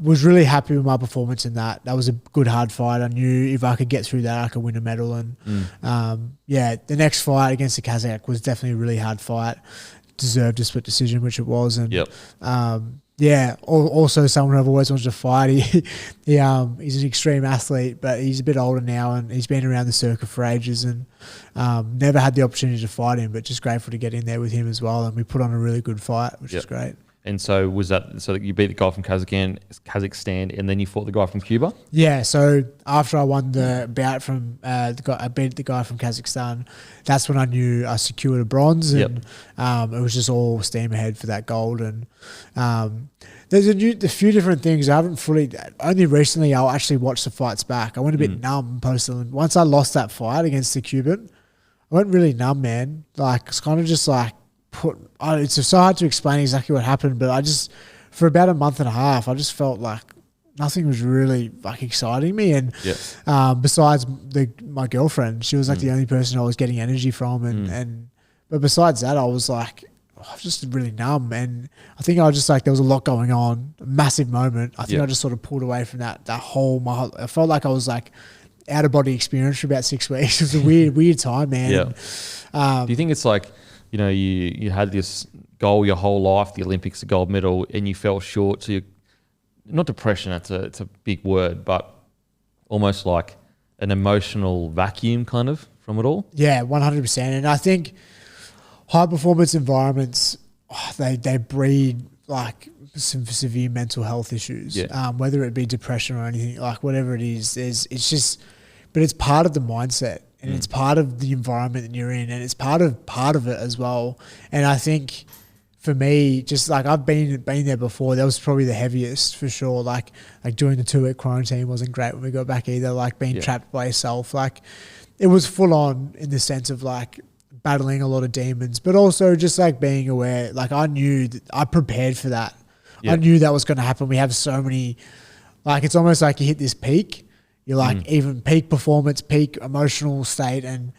was really happy with my performance in that. That was a good hard fight. I knew if I could get through that, I could win a medal. And the next fight against the Kazakh was definitely a really hard fight. Deserved a split decision, which it was. And also someone I've always wanted to fight. He's an extreme athlete, but he's a bit older now, and he's been around the circuit for ages, and never had the opportunity to fight him, but just grateful to get in there with him as well. And we put on a really good fight, which is great. And so was that so that you beat the guy from Kazakhstan, and then you fought the guy from Cuba? Yeah. So after I won the bout from I beat the guy from Kazakhstan. That's when I knew I secured a bronze, and it was just all steam ahead for that gold. And there's a few different things I haven't fully. Only recently I'll actually watch the fights back. I went a bit numb once I lost that fight against the Cuban. I went really numb, man. Like, it's kind of just like. It's so hard to explain exactly what happened, but I just, for about a month and a half, I just felt like nothing was really like exciting me. And besides my girlfriend, she was like the only person I was getting energy from. But besides that, I was like, I was just really numb. And I think I was just like, there was a lot going on, a massive moment. I think I just sort of pulled away from that I felt like I was like out of body experience for about 6 weeks. It was a weird time, man. Yeah. Do you think it's like, you know, you had this goal your whole life, the Olympics, the gold medal, and you fell short? So not depression, it's a big word, but almost like an emotional vacuum kind of from it all? Yeah, 100%. And I think high performance environments, they breed like some severe mental health issues, whether it be depression or anything, like whatever it is, it's just, but it's part of the mindset and it's part of the environment that you're in, and it's part of it as well. And I think for me, just like I've been there before, that was probably the heaviest for sure. Like doing the 2-week quarantine wasn't great when we got back either, like being trapped by yourself. Like it was full on in the sense of like battling a lot of demons, but also just like being aware. Like I knew that I prepared for that. I knew that was going to happen. We have so many, like it's almost like you hit this peak. You're like even peak performance, peak emotional state, and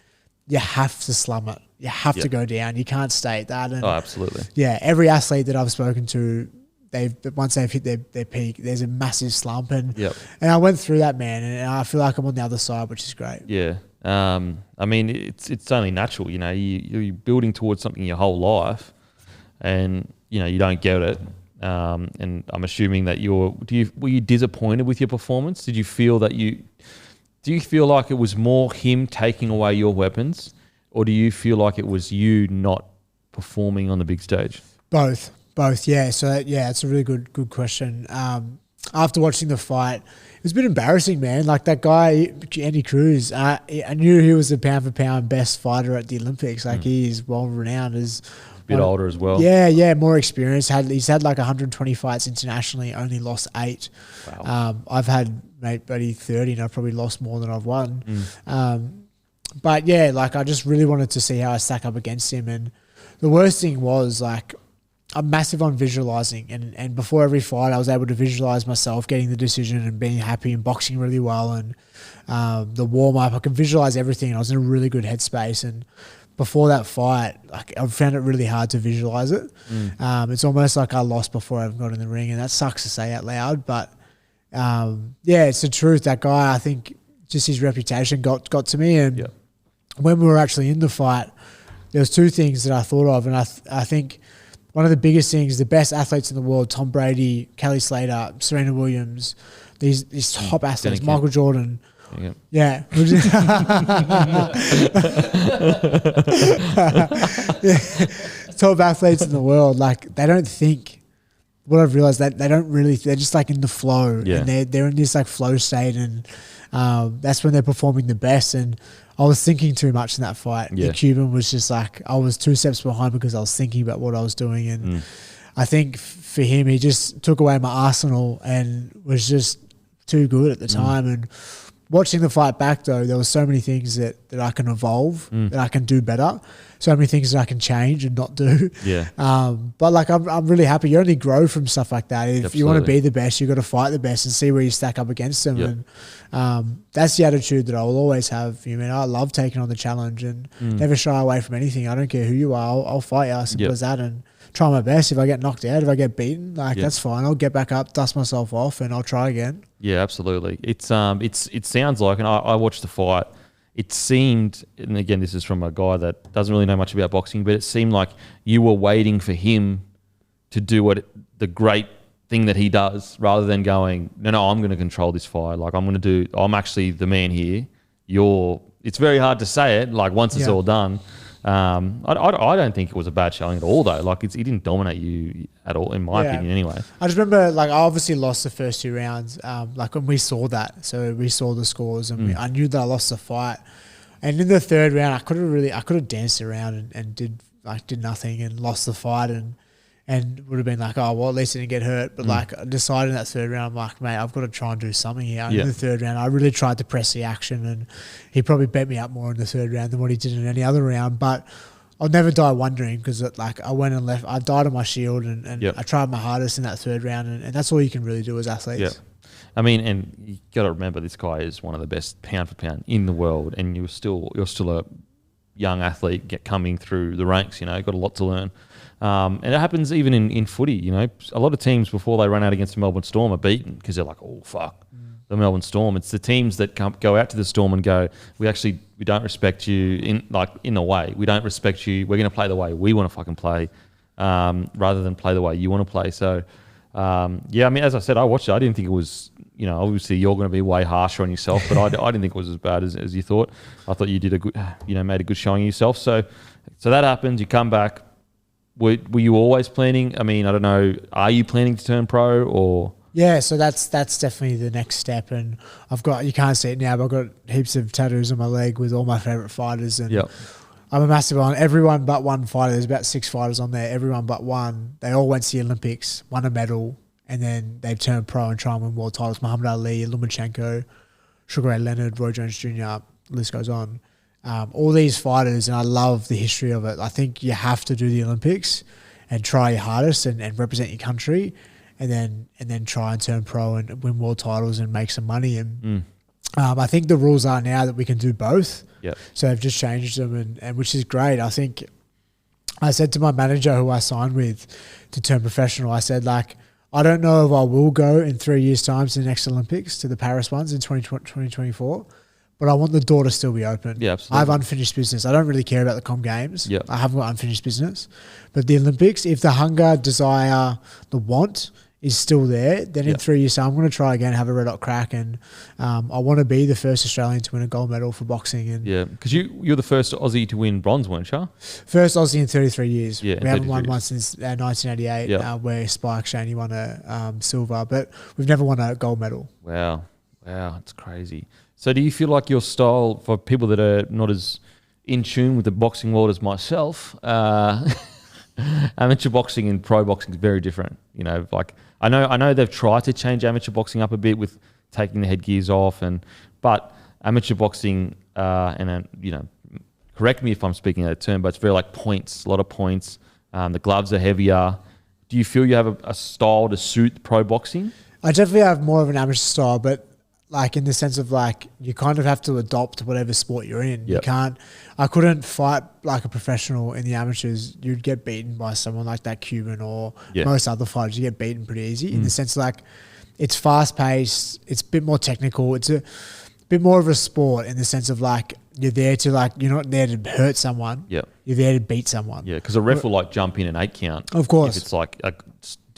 you have to slum it. You have to go down. You can't stay at that. And absolutely. Yeah, every athlete that I've spoken to, once they've hit their peak, there's a massive slump. And I went through that, man, and I feel like I'm on the other side, which is great. Yeah. I mean, it's only natural, you know, you're building towards something your whole life, and, you know, you don't get it. And I'm assuming that were you disappointed with your performance? Did you feel that do you feel like it was more him taking away your weapons, or do you feel like it was you not performing on the big stage? Both. Yeah. So yeah, it's a really good question. After watching the fight, it was a bit embarrassing, man. Like that guy, Andy Cruz, I knew he was the pound for pound best fighter at the Olympics. Like he is well renowned as a bit older as well. Yeah, more experience. He's had like 120 fights internationally, only lost 8. Wow. I've had maybe 30, and I've probably lost more than I've won. But yeah, like I just really wanted to see how I stack up against him. And the worst thing was like I'm massive on visualizing, and before every fight I was able to visualize myself getting the decision and being happy and boxing really well, and the warm up, I could visualize everything. I was in a really good headspace, and before that fight, like I found it really hard to visualize it. It's almost like I lost before I even got in the ring, and that sucks to say out loud, but yeah, it's the truth. That guy, I think just his reputation got to me, and when we were actually in the fight, there was 2 things that I thought of, and I think one of the biggest things, the best athletes in the world, Tom Brady, Kelly Slater, Serena Williams, these top athletes, Michael Jordan. Yeah. Top athletes in the world, like they don't think. What I've realized, that they don't really, they're just like in the flow, and they're in this like flow state, and that's when they're performing the best. And I was thinking too much in that fight. The Cuban was just like, I was 2 steps behind because I was thinking about what I was doing. And I think for him, he just took away my arsenal and was just too good at the time. And watching the fight back though, there were so many things that I can evolve, that I can do better. So many things that I can change and not do. But like I'm really happy. You only grow from stuff like that. If you want to be the best, you got to fight the best and see where you stack up against them. And that's the attitude that I will always have. You mean, I love taking on the challenge and never shy away from anything. I don't care who you are. I'll fight you. Simple as that. And try my best. If I get knocked out, if I get beaten, like that's fine. I'll get back up, dust myself off, and I'll try again. Yeah, absolutely. It sounds like, and I watched the fight. It seemed, and again, this is from a guy that doesn't really know much about boxing, but it seemed like you were waiting for him to do the great thing that he does, rather than going, no, I'm going to control this fight. Like I'm actually the man here. It's very hard to say it, like once it's all done. I don't think it was a bad showing at all, though. Like he didn't dominate you at all, in my opinion, anyway. I just remember, like, I obviously lost the first 2 rounds. Like when we saw that, so we saw the scores, and I knew that I lost the fight. And in the 3rd round, I could have danced around and did nothing and lost the fight, and would have been like, oh well, at least I didn't get hurt. But like I decided in that 3rd round, I'm like, mate, I've got to try and do something here. In the 3rd round, I really tried to press the action, and he probably bet me up more in the 3rd round than what he did in any other round. But I'll never die wondering, because like I went and left, I died on my shield, and I tried my hardest in that 3rd round, and that's all you can really do as athletes. I mean, and you got to remember, this guy is one of the best pound for pound in the world, and you're still a young athlete coming through the ranks. You know, got a lot to learn. And it happens even in footy. You know, a lot of teams before they run out against the Melbourne Storm are beaten because they're like, oh fuck, the Melbourne Storm. It's the teams that go out to the Storm and go, we don't respect you in a way. We don't respect you. We're going to play the way we want to fucking play, rather than play the way you want to play. So, I mean, as I said, I watched it. I didn't think it was, obviously you're going to be way harsher on yourself, but I didn't think it was as bad as you thought. I thought you did made a good showing of yourself. So that happens. You come back. Were you always planning? I mean, I don't know. Are you planning to turn pro or? Yeah, so that's definitely the next step, and you can't see it now, but I've got heaps of tattoos on my leg with all my favourite fighters, and I'm a massive one. Everyone but one fighter, there's about 6 fighters on there, everyone but one, they all went to the Olympics, won a medal, and then they've turned pro and try and win world titles. Muhammad Ali, Lomachenko, Sugar Ray Leonard, Roy Jones Jr., the list goes on. All these fighters, and I love the history of it. I think you have to do the Olympics and try your hardest and represent your country, and then try and turn pro and win world titles and make some money. And I think the rules are now that we can do both. Yep. So they've just changed them, and which is great. I think I said to my manager who I signed with to turn professional, I said, like, I don't know if I will go in 3 years' time to the next Olympics, to the Paris ones in 2024, but I want the door to still be open. Yeah, absolutely. I have unfinished business. I don't really care about the Comm Games. Yep. I haven't got unfinished business. But the Olympics, if the hunger, desire, the want is still there, then in 3 years' time, I'm going to try again, have a red hot crack, and I want to be the first Australian to win a gold medal for boxing. And because you're the first Aussie to win bronze, weren't you? First Aussie in 33 years. Yeah, we haven't won one since 1988, where Spike Shaney won a silver, but we've never won a gold medal. Wow, it's crazy. So do you feel like your style, for people that are not as in tune with the boxing world as myself, amateur boxing and pro boxing is very different? Like I know they've tried to change amateur boxing up a bit with taking the headgears off, but amateur boxing, correct me if I'm speaking out of turn, but it's very like points, a lot of points. The gloves are heavier. Do you feel you have a style to suit pro boxing? I definitely have more of an amateur style, but like in the sense of like you kind of have to adopt whatever sport you're in. Yep. I couldn't fight like a professional in the amateurs. You'd get beaten by someone like that Cuban or most other fighters. You get beaten pretty easy in the sense like it's fast paced. It's a bit more technical. It's a bit more of a sport in the sense of like you're there to like, you're not there to hurt someone. Yep. You're there to beat someone. Yeah, because a ref will like jump in an 8 count. Of course. If it's like a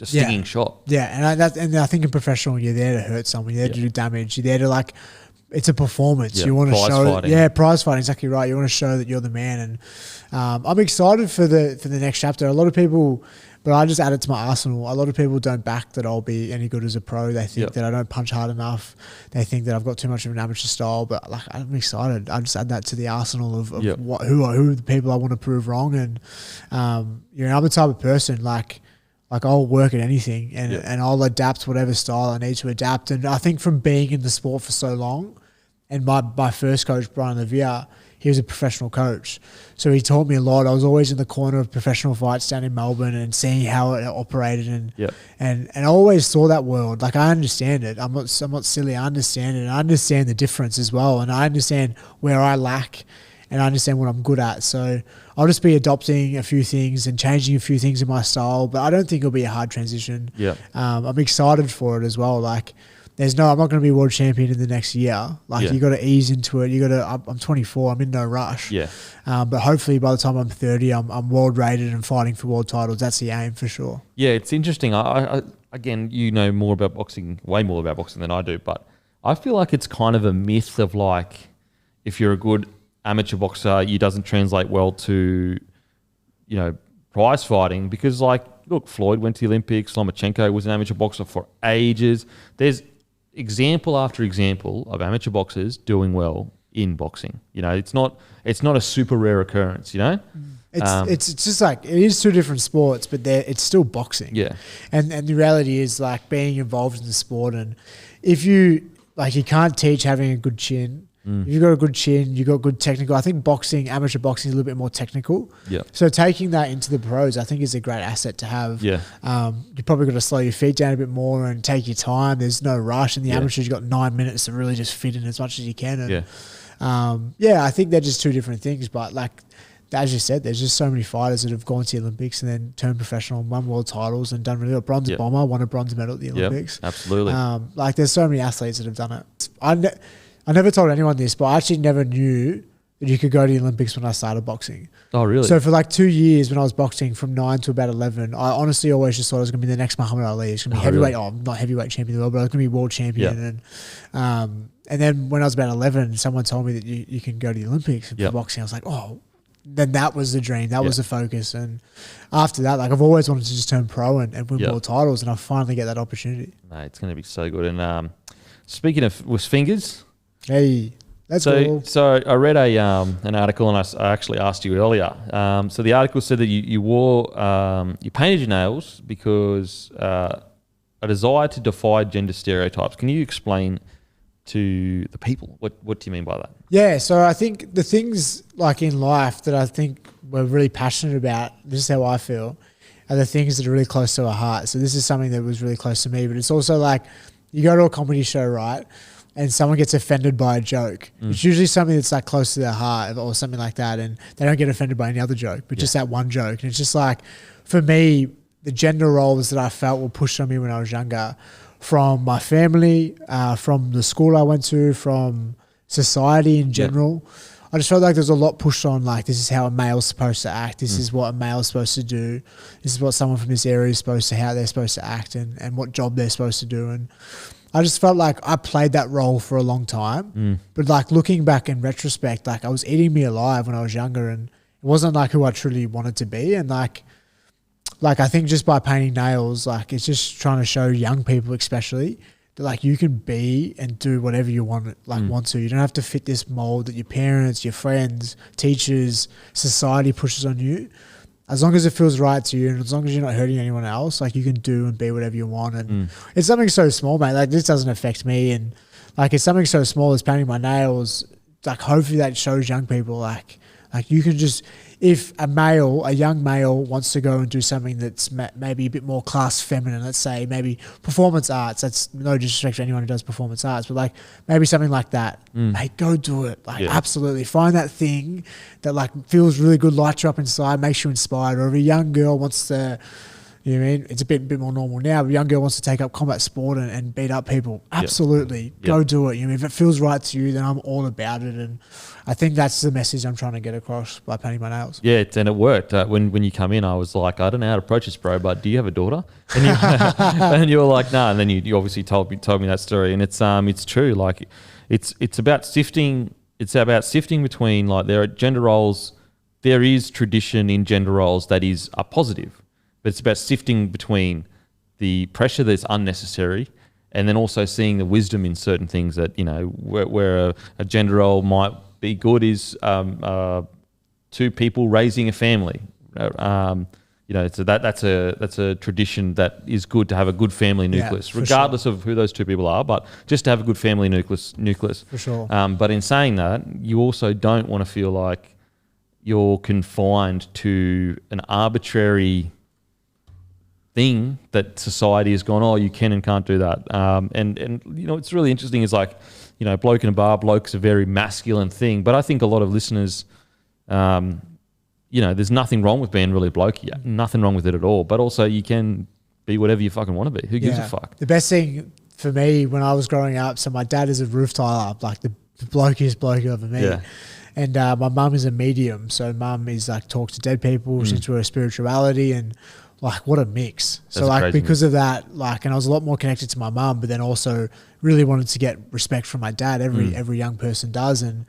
stinging shot. Yeah, and I think in professional, you're there to hurt someone. You're there to do damage. You're there to like, it's a performance. You want to show, prize fighting. Exactly right. You want to show that you're the man. And I'm excited for the next chapter. A lot of people, but I just added to my arsenal. A lot of people don't back that I'll be any good as a pro. They think that I don't punch hard enough. They think that I've got too much of an amateur style. But like, I'm excited. I just add that to the arsenal of who are the people I want to prove wrong. And I'm the type of person like I'll work at anything and I'll adapt whatever style I need to adapt. And I think from being in the sport for so long, and my first coach, Brian Levere, he was a professional coach. So he taught me a lot. I was always in the corner of professional fights down in Melbourne and seeing how it operated and I always saw that world. Like I understand it. I'm not silly. I understand it. And I understand the difference as well. And I understand where I lack and I understand what I'm good at. So I'll just be adopting a few things and changing a few things in my style, but I don't think it'll be a hard transition. Yeah. I'm excited for it as well. Like I'm not going to be world champion in the next year. Like you got to ease into it. I'm 24. I'm in no rush. Yeah. But hopefully by the time I'm 30, I'm world rated and fighting for world titles. That's the aim for sure. Yeah. It's interesting. I again, you know more about boxing, way more about boxing than I do, but I feel like it's kind of a myth of like, if you're a good amateur boxer, it doesn't translate well to, prize fighting, because like, look, Floyd went to the Olympics, Lomachenko was an amateur boxer for ages. There's example after example of amateur boxers doing well in boxing. It's not a super rare occurrence, It's just like, it is two different sports, but it's still boxing. Yeah. And the reality is like being involved in the sport, and if you can't teach having a good chin. If you've got a good chin, you've got good technical. I think amateur boxing is a little bit more technical. Yeah. So taking that into the pros, I think is a great asset to have. Yeah. You probably got to slow your feet down a bit more and take your time. There's no rush. In the amateurs, you've got 9 minutes to really just fit in as much as you can. And, I think they're just two different things. But like as you said, there's just so many fighters that have gone to the Olympics and then turned professional and won world titles and done really well. Bronze bomber, won a bronze medal at the Olympics. Absolutely. Like there's so many athletes that have done it. I never told anyone this, but I actually never knew that you could go to the Olympics when I started boxing. Oh, really? So for like 2 years when I was boxing from 9 to about 11, I honestly always just thought I was going to be the next Muhammad Ali. It's going to be heavyweight. Really? Oh, I'm not heavyweight champion of the world, but I was going to be world champion. Yeah. And then when I was about 11, someone told me that you can go to the Olympics for boxing. I was like, oh, then that was the dream. That was the focus. And after that, like I've always wanted to just turn pro and win world titles, and I finally get that opportunity. Mate, it's going to be so good. And speaking of with fingers, hey. That's cool. So I read an article, and I actually asked you earlier. So the article said that you wore you painted your nails because a desire to defy gender stereotypes. Can you explain to the people what do you mean by that? Yeah, so I think the things like in life that I think we're really passionate about, this is how I feel, are the things that are really close to our heart. So this is something that was really close to me, but it's also like you go to a comedy show, right? And someone gets offended by a joke. It's usually something that's like close to their heart or something like that, and they don't get offended by any other joke, but just that one joke. And it's just like, for me, the gender roles that I felt were pushed on me when I was younger, from my family, from the school I went to, from society in general. I just felt like there's a lot pushed on, like this is how a male's supposed to act, this is what a male's supposed to do, this is what someone from this area is supposed to, how they're supposed to act and what job they're supposed to do. And I just felt like I played that role for a long time. But like looking back in retrospect, like I was eating me alive when I was younger, and it wasn't like who I truly wanted to be. And like I think just by painting nails, like it's just trying to show young people especially that like you can be and do whatever you want to. You don't have to fit this mold that your parents, your friends, teachers, society pushes on you. As long as it feels right to you and as long as you're not hurting anyone else, like you can do and be whatever you want. And it's something so small, mate. Like this doesn't affect me. And like it's something so small as painting my nails. Like hopefully that shows young people like you can just, if a young male wants to go and do something that's maybe a bit more class feminine, let's say maybe performance arts, that's no disrespect to anyone who does performance arts, but like maybe something like that, mate, go do it. Like absolutely find that thing that like feels really good, lights you up inside, makes you inspired. Or if a young girl wants to, you know what I mean? It's a bit more normal now. But a young girl wants to take up combat sport and beat up people. Absolutely. Go do it. You know, if it feels right to you, then I'm all about it. And I think that's the message I'm trying to get across by painting my nails. Yeah, and it worked. When you come in, I was like, I don't know how to approach this, bro, but do you have a daughter? And you were like, no. And then you obviously told me that story. And it's true. Like it's about sifting. It's about sifting between, like, there are gender roles. There is tradition in gender roles that is a positive. But it's about sifting between the pressure that's unnecessary and then also seeing the wisdom in certain things that, you know, where a gender role might be good is two people raising a family. You know, so that's a tradition that is good to have a good family nucleus, regardless of who those two people are, but just to have a good family nucleus. For sure. But in saying that, you also don't want to feel like you're confined to an arbitrary thing that society has gone, oh, you can and can't do that. And you know, it's really interesting is like, you know, bloke in a bar, bloke's a very masculine thing. But I think a lot of listeners, you know, there's nothing wrong with being really blokey. Nothing wrong with it at all. But also you can be whatever you fucking want to be. Who gives a fuck? The best thing for me when I was growing up, so my dad is a roof tiler, like the blokiest bloke you ever meet. Yeah. And my mum is a medium. So mum is like talks to dead people, she's into her spirituality, and like what a mix. That's so like because of that, like, and I was a lot more connected to my mum, but then also really wanted to get respect from my dad. Every young person does. And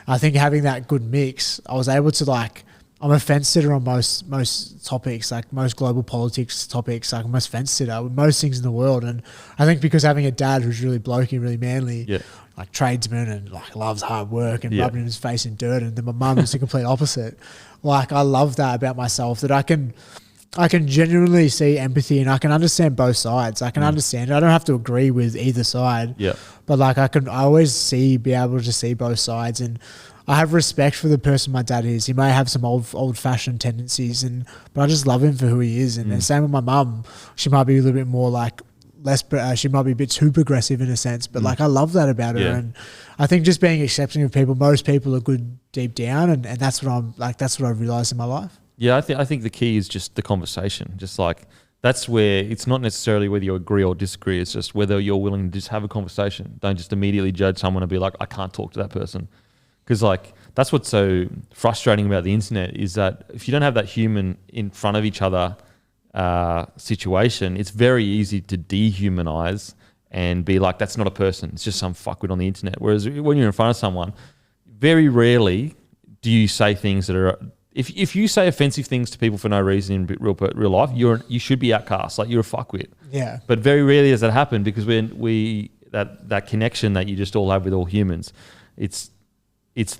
I think having that good mix, I was able to, like, I'm a fence sitter on most topics, like most global politics topics, like I'm a fence sitter with most things in the world. And I think because having a dad who's really blokey, really manly, like tradesman and like loves hard work and rubbing his face in dirt, and then my mum is the complete opposite. Like I love that about myself, that I can genuinely see empathy and I can understand both sides. I can understand it. I don't have to agree with either side. Yeah. But like I always be able to see both sides, and I have respect for the person my dad is. He may have some old fashioned tendencies, but I just love him for who he is. And the same with my mum. She might be a little bit more like less, she might be a bit too progressive in a sense, but like I love that about her. Yeah. And I think just being accepting of people, most people are good deep down, and that's what I'm like, that's what I've realized in my life. Yeah, I think the key is just the conversation. Just like that's where it's not necessarily whether you agree or disagree. It's just whether you're willing to just have a conversation. Don't just immediately judge someone and be like, I can't talk to that person. Because like that's what's so frustrating about the internet is that if you don't have that human in front of each other situation, it's very easy to dehumanize and be like, that's not a person. It's just some fuckwit on the internet. Whereas when you're in front of someone, very rarely do you say things that are... If you say offensive things to people for no reason in real life, you should be outcast. Like you're a fuckwit. Yeah. But very rarely does that happen because when that connection that you just all have with all humans, it's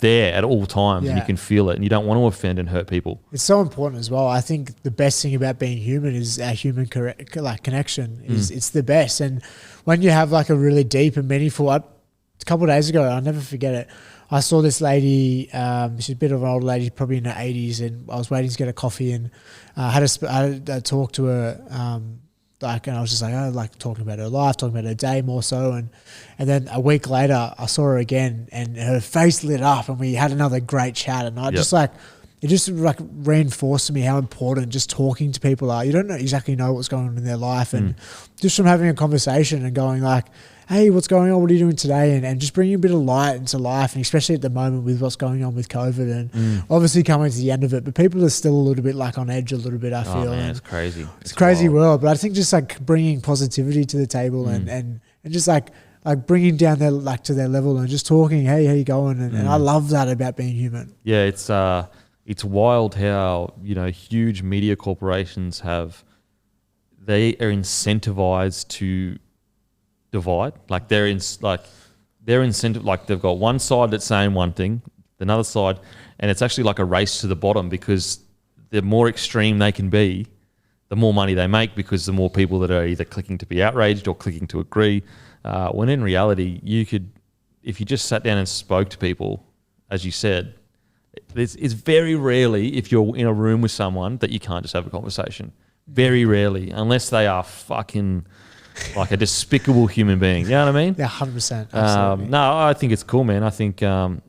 there at all times and you can feel it and you don't want to offend and hurt people. It's so important as well. I think the best thing about being human is our human connection. It's the best. And when you have like a really deep and meaningful... A couple of days ago, I'll never forget it. I saw this lady, she's a bit of an older lady, probably in her 80s, and I was waiting to get a coffee and I had a talk to her, and I was just like, like talking about her life, talking about her day more so. And then a week later, I saw her again and her face lit up and we had another great chat. And I just like, it just like reinforced to me how important just talking to people are. You don't exactly know what's going on in their life. And just from having a conversation and going like, hey, what's going on? What are you doing today? And just bringing a bit of light into life, and especially at the moment with what's going on with COVID and obviously coming to the end of it. But people are still a little bit like on edge a little bit, I feel. Man, it's crazy. It's a crazy world. But I think just like bringing positivity to the table and just like bringing down their like to their level and just talking, hey, how you going? And I love that about being human. Yeah, it's wild how, huge media corporations they are incentivized to divide. Like they're incentive, like they've got one side that's saying one thing, another side, and it's actually like a race to the bottom because the more extreme they can be, the more money they make because the more people that are either clicking to be outraged or clicking to agree. When in reality, if you just sat down and spoke to people, as you said, it's very rarely if you're in a room with someone that you can't just have a conversation. Very rarely, unless they are fucking like a despicable human being. You know what I mean? Yeah, 100%. Absolutely. No, I think it's cool, man. I think I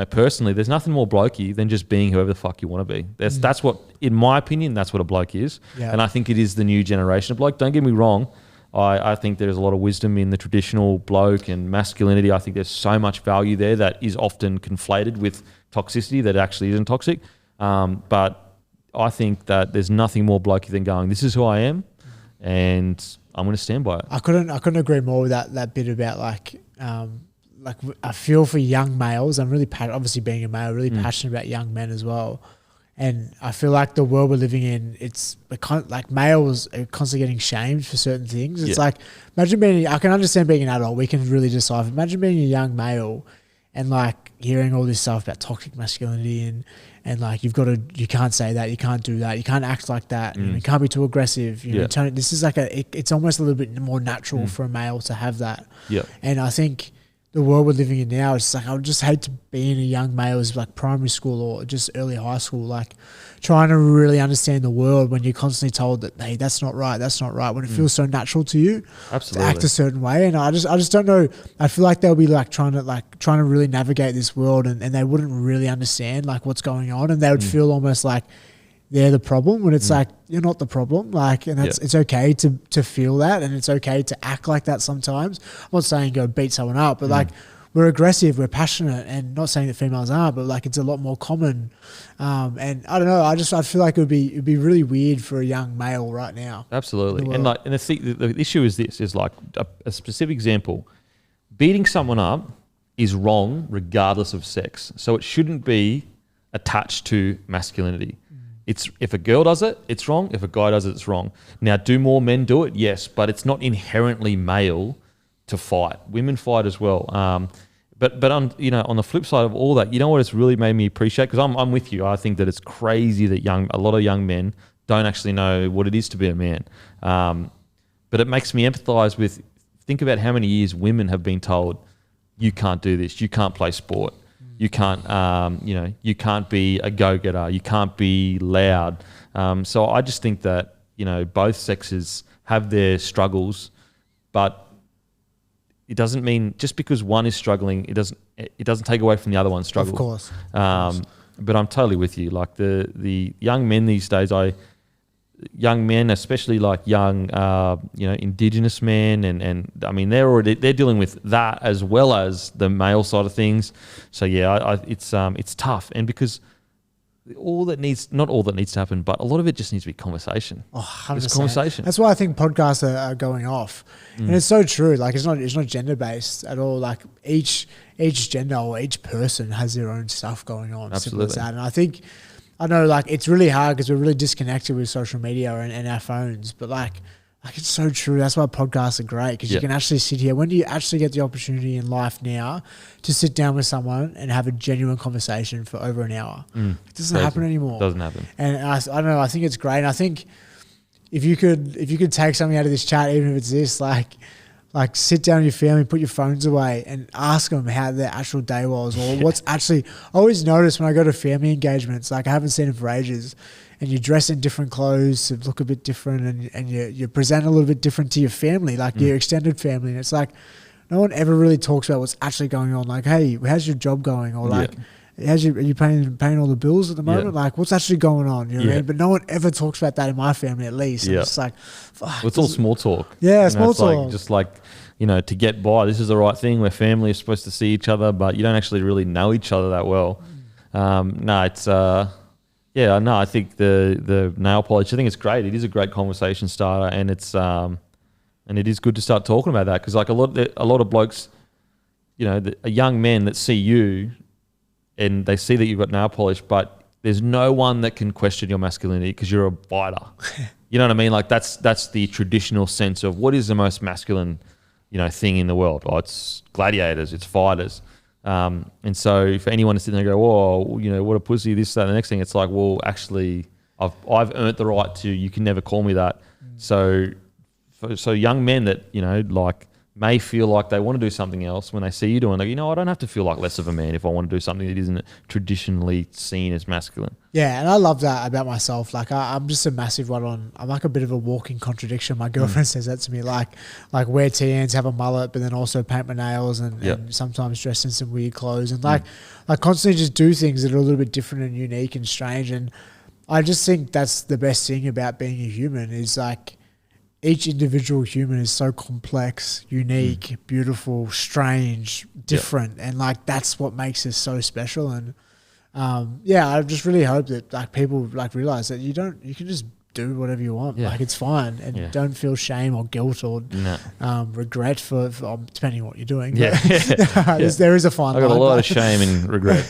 personally, there's nothing more blokey than just being whoever the fuck you want to be. That's what, in my opinion, that's what a bloke is. Yeah. And I think it is the new generation of bloke. Don't get me wrong. I think there's a lot of wisdom in the traditional bloke and masculinity. I think there's so much value there that is often conflated with toxicity that actually isn't toxic. But I think that there's nothing more blokey than going, this is who I am, and I'm going to stand by it. I couldn't agree more with that bit about like I feel for young males. I'm really obviously being a male, really passionate about young men as well. And I feel like the world we're living in, it's like males are constantly getting shamed for certain things. It's like, imagine I can understand being an adult, we can really decipher. Imagine being a young male and like hearing all this stuff about toxic masculinity and like you can't say that, you can't do that, you can't act like that, you can't be too aggressive. This is like it's almost a little bit more natural for a male to have that. Yeah. And I think the world we're living in now, it's like I would just hate to be in a young male as like primary school or just early high school, like trying to really understand the world when you're constantly told that, hey, that's not right, when it feels so natural to you to act a certain way. And I just don't know. I feel like they'll be like trying to really navigate this world and they wouldn't really understand like what's going on, and they would feel almost like they're the problem when it's like you're not the problem. Like, and it's okay to feel that, and it's okay to act like that sometimes. I'm not saying go beat someone up, but like we're aggressive, we're passionate, and not saying that females aren't, but like it's a lot more common. And I don't know, I feel like it'd be really weird for a young male right now. Absolutely. And like, and the issue is this, is like a specific example. Beating someone up is wrong regardless of sex. So it shouldn't be attached to masculinity. If a girl does it, it's wrong. If a guy does it, it's wrong. Now, do more men do it? Yes, but it's not inherently male to fight. Women fight as well. But on the flip side of all that, you know what it's really made me appreciate? Because I'm with you. I think that it's crazy that a lot of young men don't actually know what it is to be a man. But it makes me empathise with. Think about how many years women have been told, you can't do this, you can't play sport. You can't, you can't be a go-getter. You can't be loud. So I just think that, both sexes have their struggles, but it doesn't mean just because one is struggling, it doesn't take away from the other one's struggle. Of course. But I'm totally with you. Like the young men these days, young men, especially like young, Indigenous men, and I mean they're dealing with that as well as the male side of things. So yeah, it's tough, and because not all that needs to happen, but a lot of it just needs to be conversation. Oh, 100%. It's conversation. That's why I think podcasts are going off, and it's so true. Like it's not gender based at all. Like each gender or each person has their own stuff going on. Absolutely. Simple as that. And I know like it's really hard because we're really disconnected with social media and our phones, but like it's so true. That's why podcasts are great, because you can actually sit here. When do you actually get the opportunity in life now to sit down with someone and have a genuine conversation for over an hour? It doesn't happen anymore. Doesn't happen. And I don't know. I think it's great. And I think if you could take something out of this chat, even if it's this, like sit down with your family, put your phones away, and ask them how their actual day was, or what's actually. I always notice when I go to family engagements, like I haven't seen them for ages, and you dress in different clothes to look a bit different, and you present a little bit different to your family, like your extended family. And it's like no one ever really talks about what's actually going on. Like, hey, how's your job going? Or like, are you paying all the bills at the moment? Like, what's actually going on? You know what I mean? But no one ever talks about that in my family, at least. And it's like, fuck. It's all small talk. Yeah, small talk. Like, just like, to get by, this is the right thing. Where family is supposed to see each other, but you don't actually really know each other that well. I think the nail polish, I think it's great. It is a great conversation starter, and it is good to start talking about that, because like a lot of blokes, young men that see you and they see that you've got nail polish, but there's no one that can question your masculinity because you're a fighter. You know what I mean? Like that's the traditional sense of what is the most masculine, thing in the world. Oh, it's gladiators, it's fighters. And so for anyone to sit there and go, oh, what a pussy, this, that, and the next thing, it's like, well, actually, I've earned the right to, you can never call me that. So young men that, may feel like they want to do something else, when they see you doing, they go, I don't have to feel like less of a man if I want to do something that isn't traditionally seen as masculine. Yeah, and I love that about myself. Like I'm just a massive one I'm like a bit of a walking contradiction. My girlfriend says that to me, like wear TNs, have a mullet, but then also paint my nails and sometimes dress in some weird clothes, and like constantly just do things that are a little bit different and unique and strange. And I just think that's the best thing about being a human, is like each individual human is so complex, unique, beautiful, strange, different. And like, that's what makes us so special. And I just really hope that like people like realize that you can just do whatever you want. Like it's fine, and don't feel shame or guilt or regret for depending on what you're doing. There is a fine line. I got a lot of shame and regret.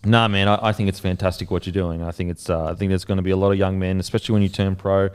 No, man, I think it's fantastic what you're doing. I think there's going to be a lot of young men, especially when you turn pro,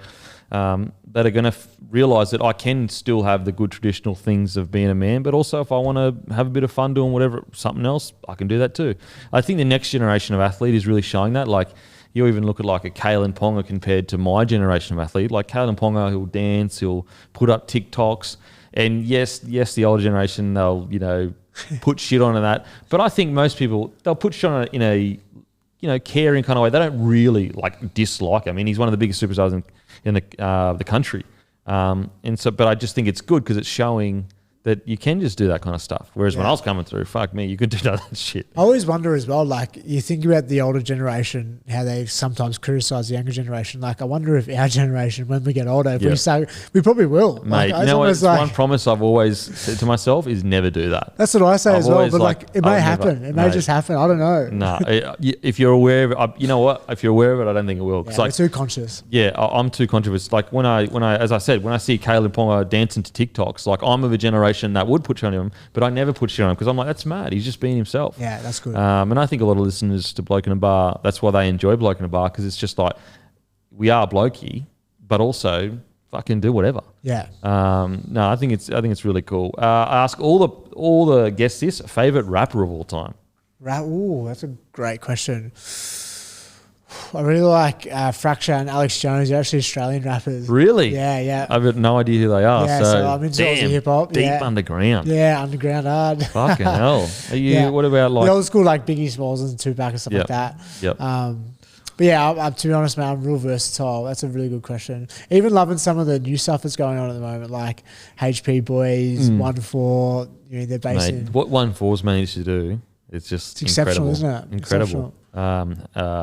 that are going to realize that I can still have the good traditional things of being a man, but also if I want to have a bit of fun doing something else, I can do that too. I think the next generation of athlete is really showing that. Like, you even look at like a Kalen Ponga compared to my generation of athlete. Like Kalen Ponga, he'll dance, he'll put up TikToks, and yes, the older generation, they'll put shit on that. But I think most people, they'll put shit on it in a caring kind of way. They don't really like dislike him. I mean, he's one of the biggest superstars in the country. But I just think it's good because it's showing that you can just do that kind of stuff. Whereas when I was coming through, fuck me, you could do that shit. I always wonder as well, like you think about the older generation, how they sometimes criticize the younger generation. Like I wonder if our generation, when we get older, if we start, we probably will. Mate, you know what? One promise I've always said to myself is never do that. That's what I say as well. But like it may happen. It may just happen. I don't know. No, if you're aware of it, you know what? If you're aware of it, I don't think it will. Yeah, we're too conscious. Yeah, I'm too conscious. Like when I, as I said, when I see Caleb Ponga dancing to TikToks, like I'm of a generation that would put shit on him, but I never put shit on him because I'm like, that's mad. He's just being himself. Yeah, that's good. And I think a lot of listeners to Bloke in a Bar, that's why they enjoy Bloke in a Bar, because it's just like, we are blokey, but also fucking do whatever. Yeah. No, I think it's really cool. I ask all the guests this: favorite rapper of all time. Ooh, that's a great question. I really like Fracture and Alex Jones. They're actually Australian rappers. Really? Yeah. I've got no idea who they are. Yeah, so I'm into Aussie hip hop. Deep underground. Yeah, underground hard. Fucking hell. Are you? What about like the old school like Biggie Smalls and Tupac and stuff like that? Yep. But yeah, to be honest, man, I'm real versatile. That's a really good question. Even loving some of the new stuff that's going on at the moment, like HP Boys, 1-4. You know, they're based in. What 1-4's managed to do, it's just exceptional, incredible. isn't it? Incredible.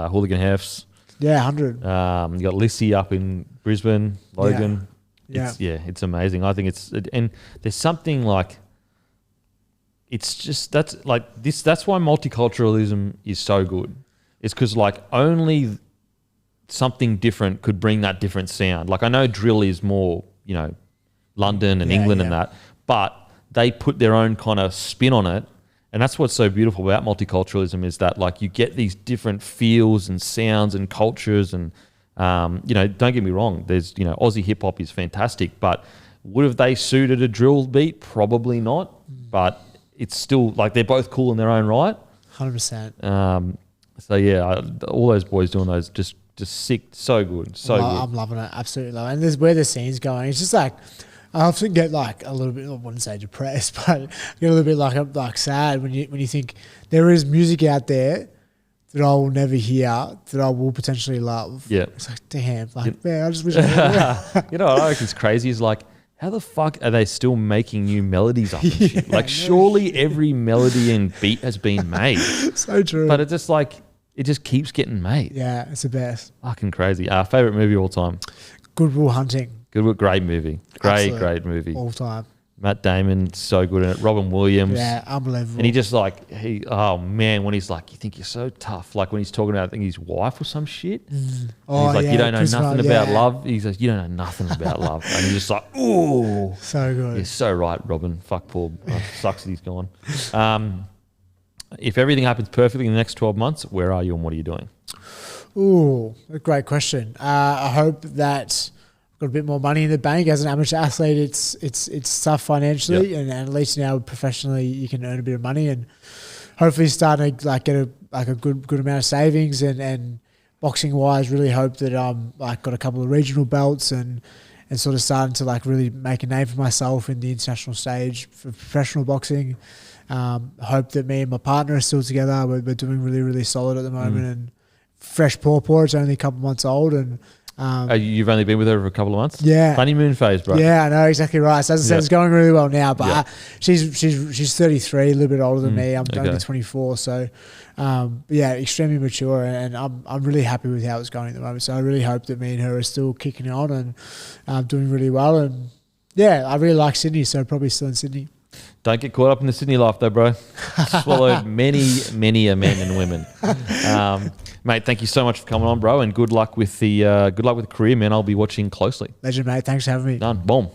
Hooligan Hefs. Yeah, 100. You got Lissy up in Brisbane, Logan. Yeah. It's amazing. I think and there's something like, it's just, that's why multiculturalism is so good. It's because like only something different could bring that different sound. Like I know drill is more, you know, London and England and that, but they put their own kind of spin on it. And that's what's so beautiful about multiculturalism is that like you get these different feels and sounds and cultures and, you know, don't get me wrong. There's, you know, Aussie hip hop is fantastic, but would have they suited a drill beat? Probably not, but it's still like they're both cool in their own right. 100%. So yeah, all those boys doing those just sick, so good, so good. I'm loving it, absolutely loving it. And there's where the scene's going. It's just like I often get like a little bit, I wouldn't say depressed, but I get a little bit like sad when you think there is music out there that I will never hear that I will potentially love. Yeah, it's like damn, like man, I just wish I could. You know what I think is crazy is like, how the fuck are they still making new melodies up and shit? Like surely every melody and beat has been made. So true. But it's just like, it just keeps getting made. Yeah, it's the best. Fucking crazy. Favorite movie of all time? Good Will Hunting. Great movie. Great movie. All time. Matt Damon, so good in it. Robin Williams. Yeah, unbelievable. And he just like, oh man, when he's like, you think you're so tough. Like when he's talking about, I think his wife or some shit. Oh, he's like, you don't know nothing about love. He's like, you don't know nothing about love. And he's just like, ooh. So good. You're so right, Robin. Fuck Paul. Sucks that he's gone. If everything happens perfectly in the next 12 months, where are you and what are you doing? Ooh, a great question. I hope that I've got a bit more money in the bank. As an amateur athlete, it's tough financially, and at least now professionally you can earn a bit of money and hopefully start to like get a good amount of savings and boxing wise, really hope that like got a couple of regional belts and sort of starting to like really make a name for myself in the international stage for professional boxing. Hope that me and my partner are still together. We're doing really, really solid at the moment and fresh paw. It's only a couple months old and you've only been with her for a couple of months? Yeah. Honeymoon phase, bro. Yeah, I know, exactly right. So as I said, it's going really well now, but she's 33, a little bit older than me. I'm only 24, so yeah, extremely mature, and I'm really happy with how it's going at the moment. So I really hope that me and her are still kicking on and doing really well. And yeah, I really like Sydney, so probably still in Sydney. Don't get caught up in the Sydney life though, bro. Swallowed many a men and women. Mate, thank you so much for coming on, bro, and good luck with the career, man. I'll be watching closely. Legend, mate. Thanks for having me. Done. Boom.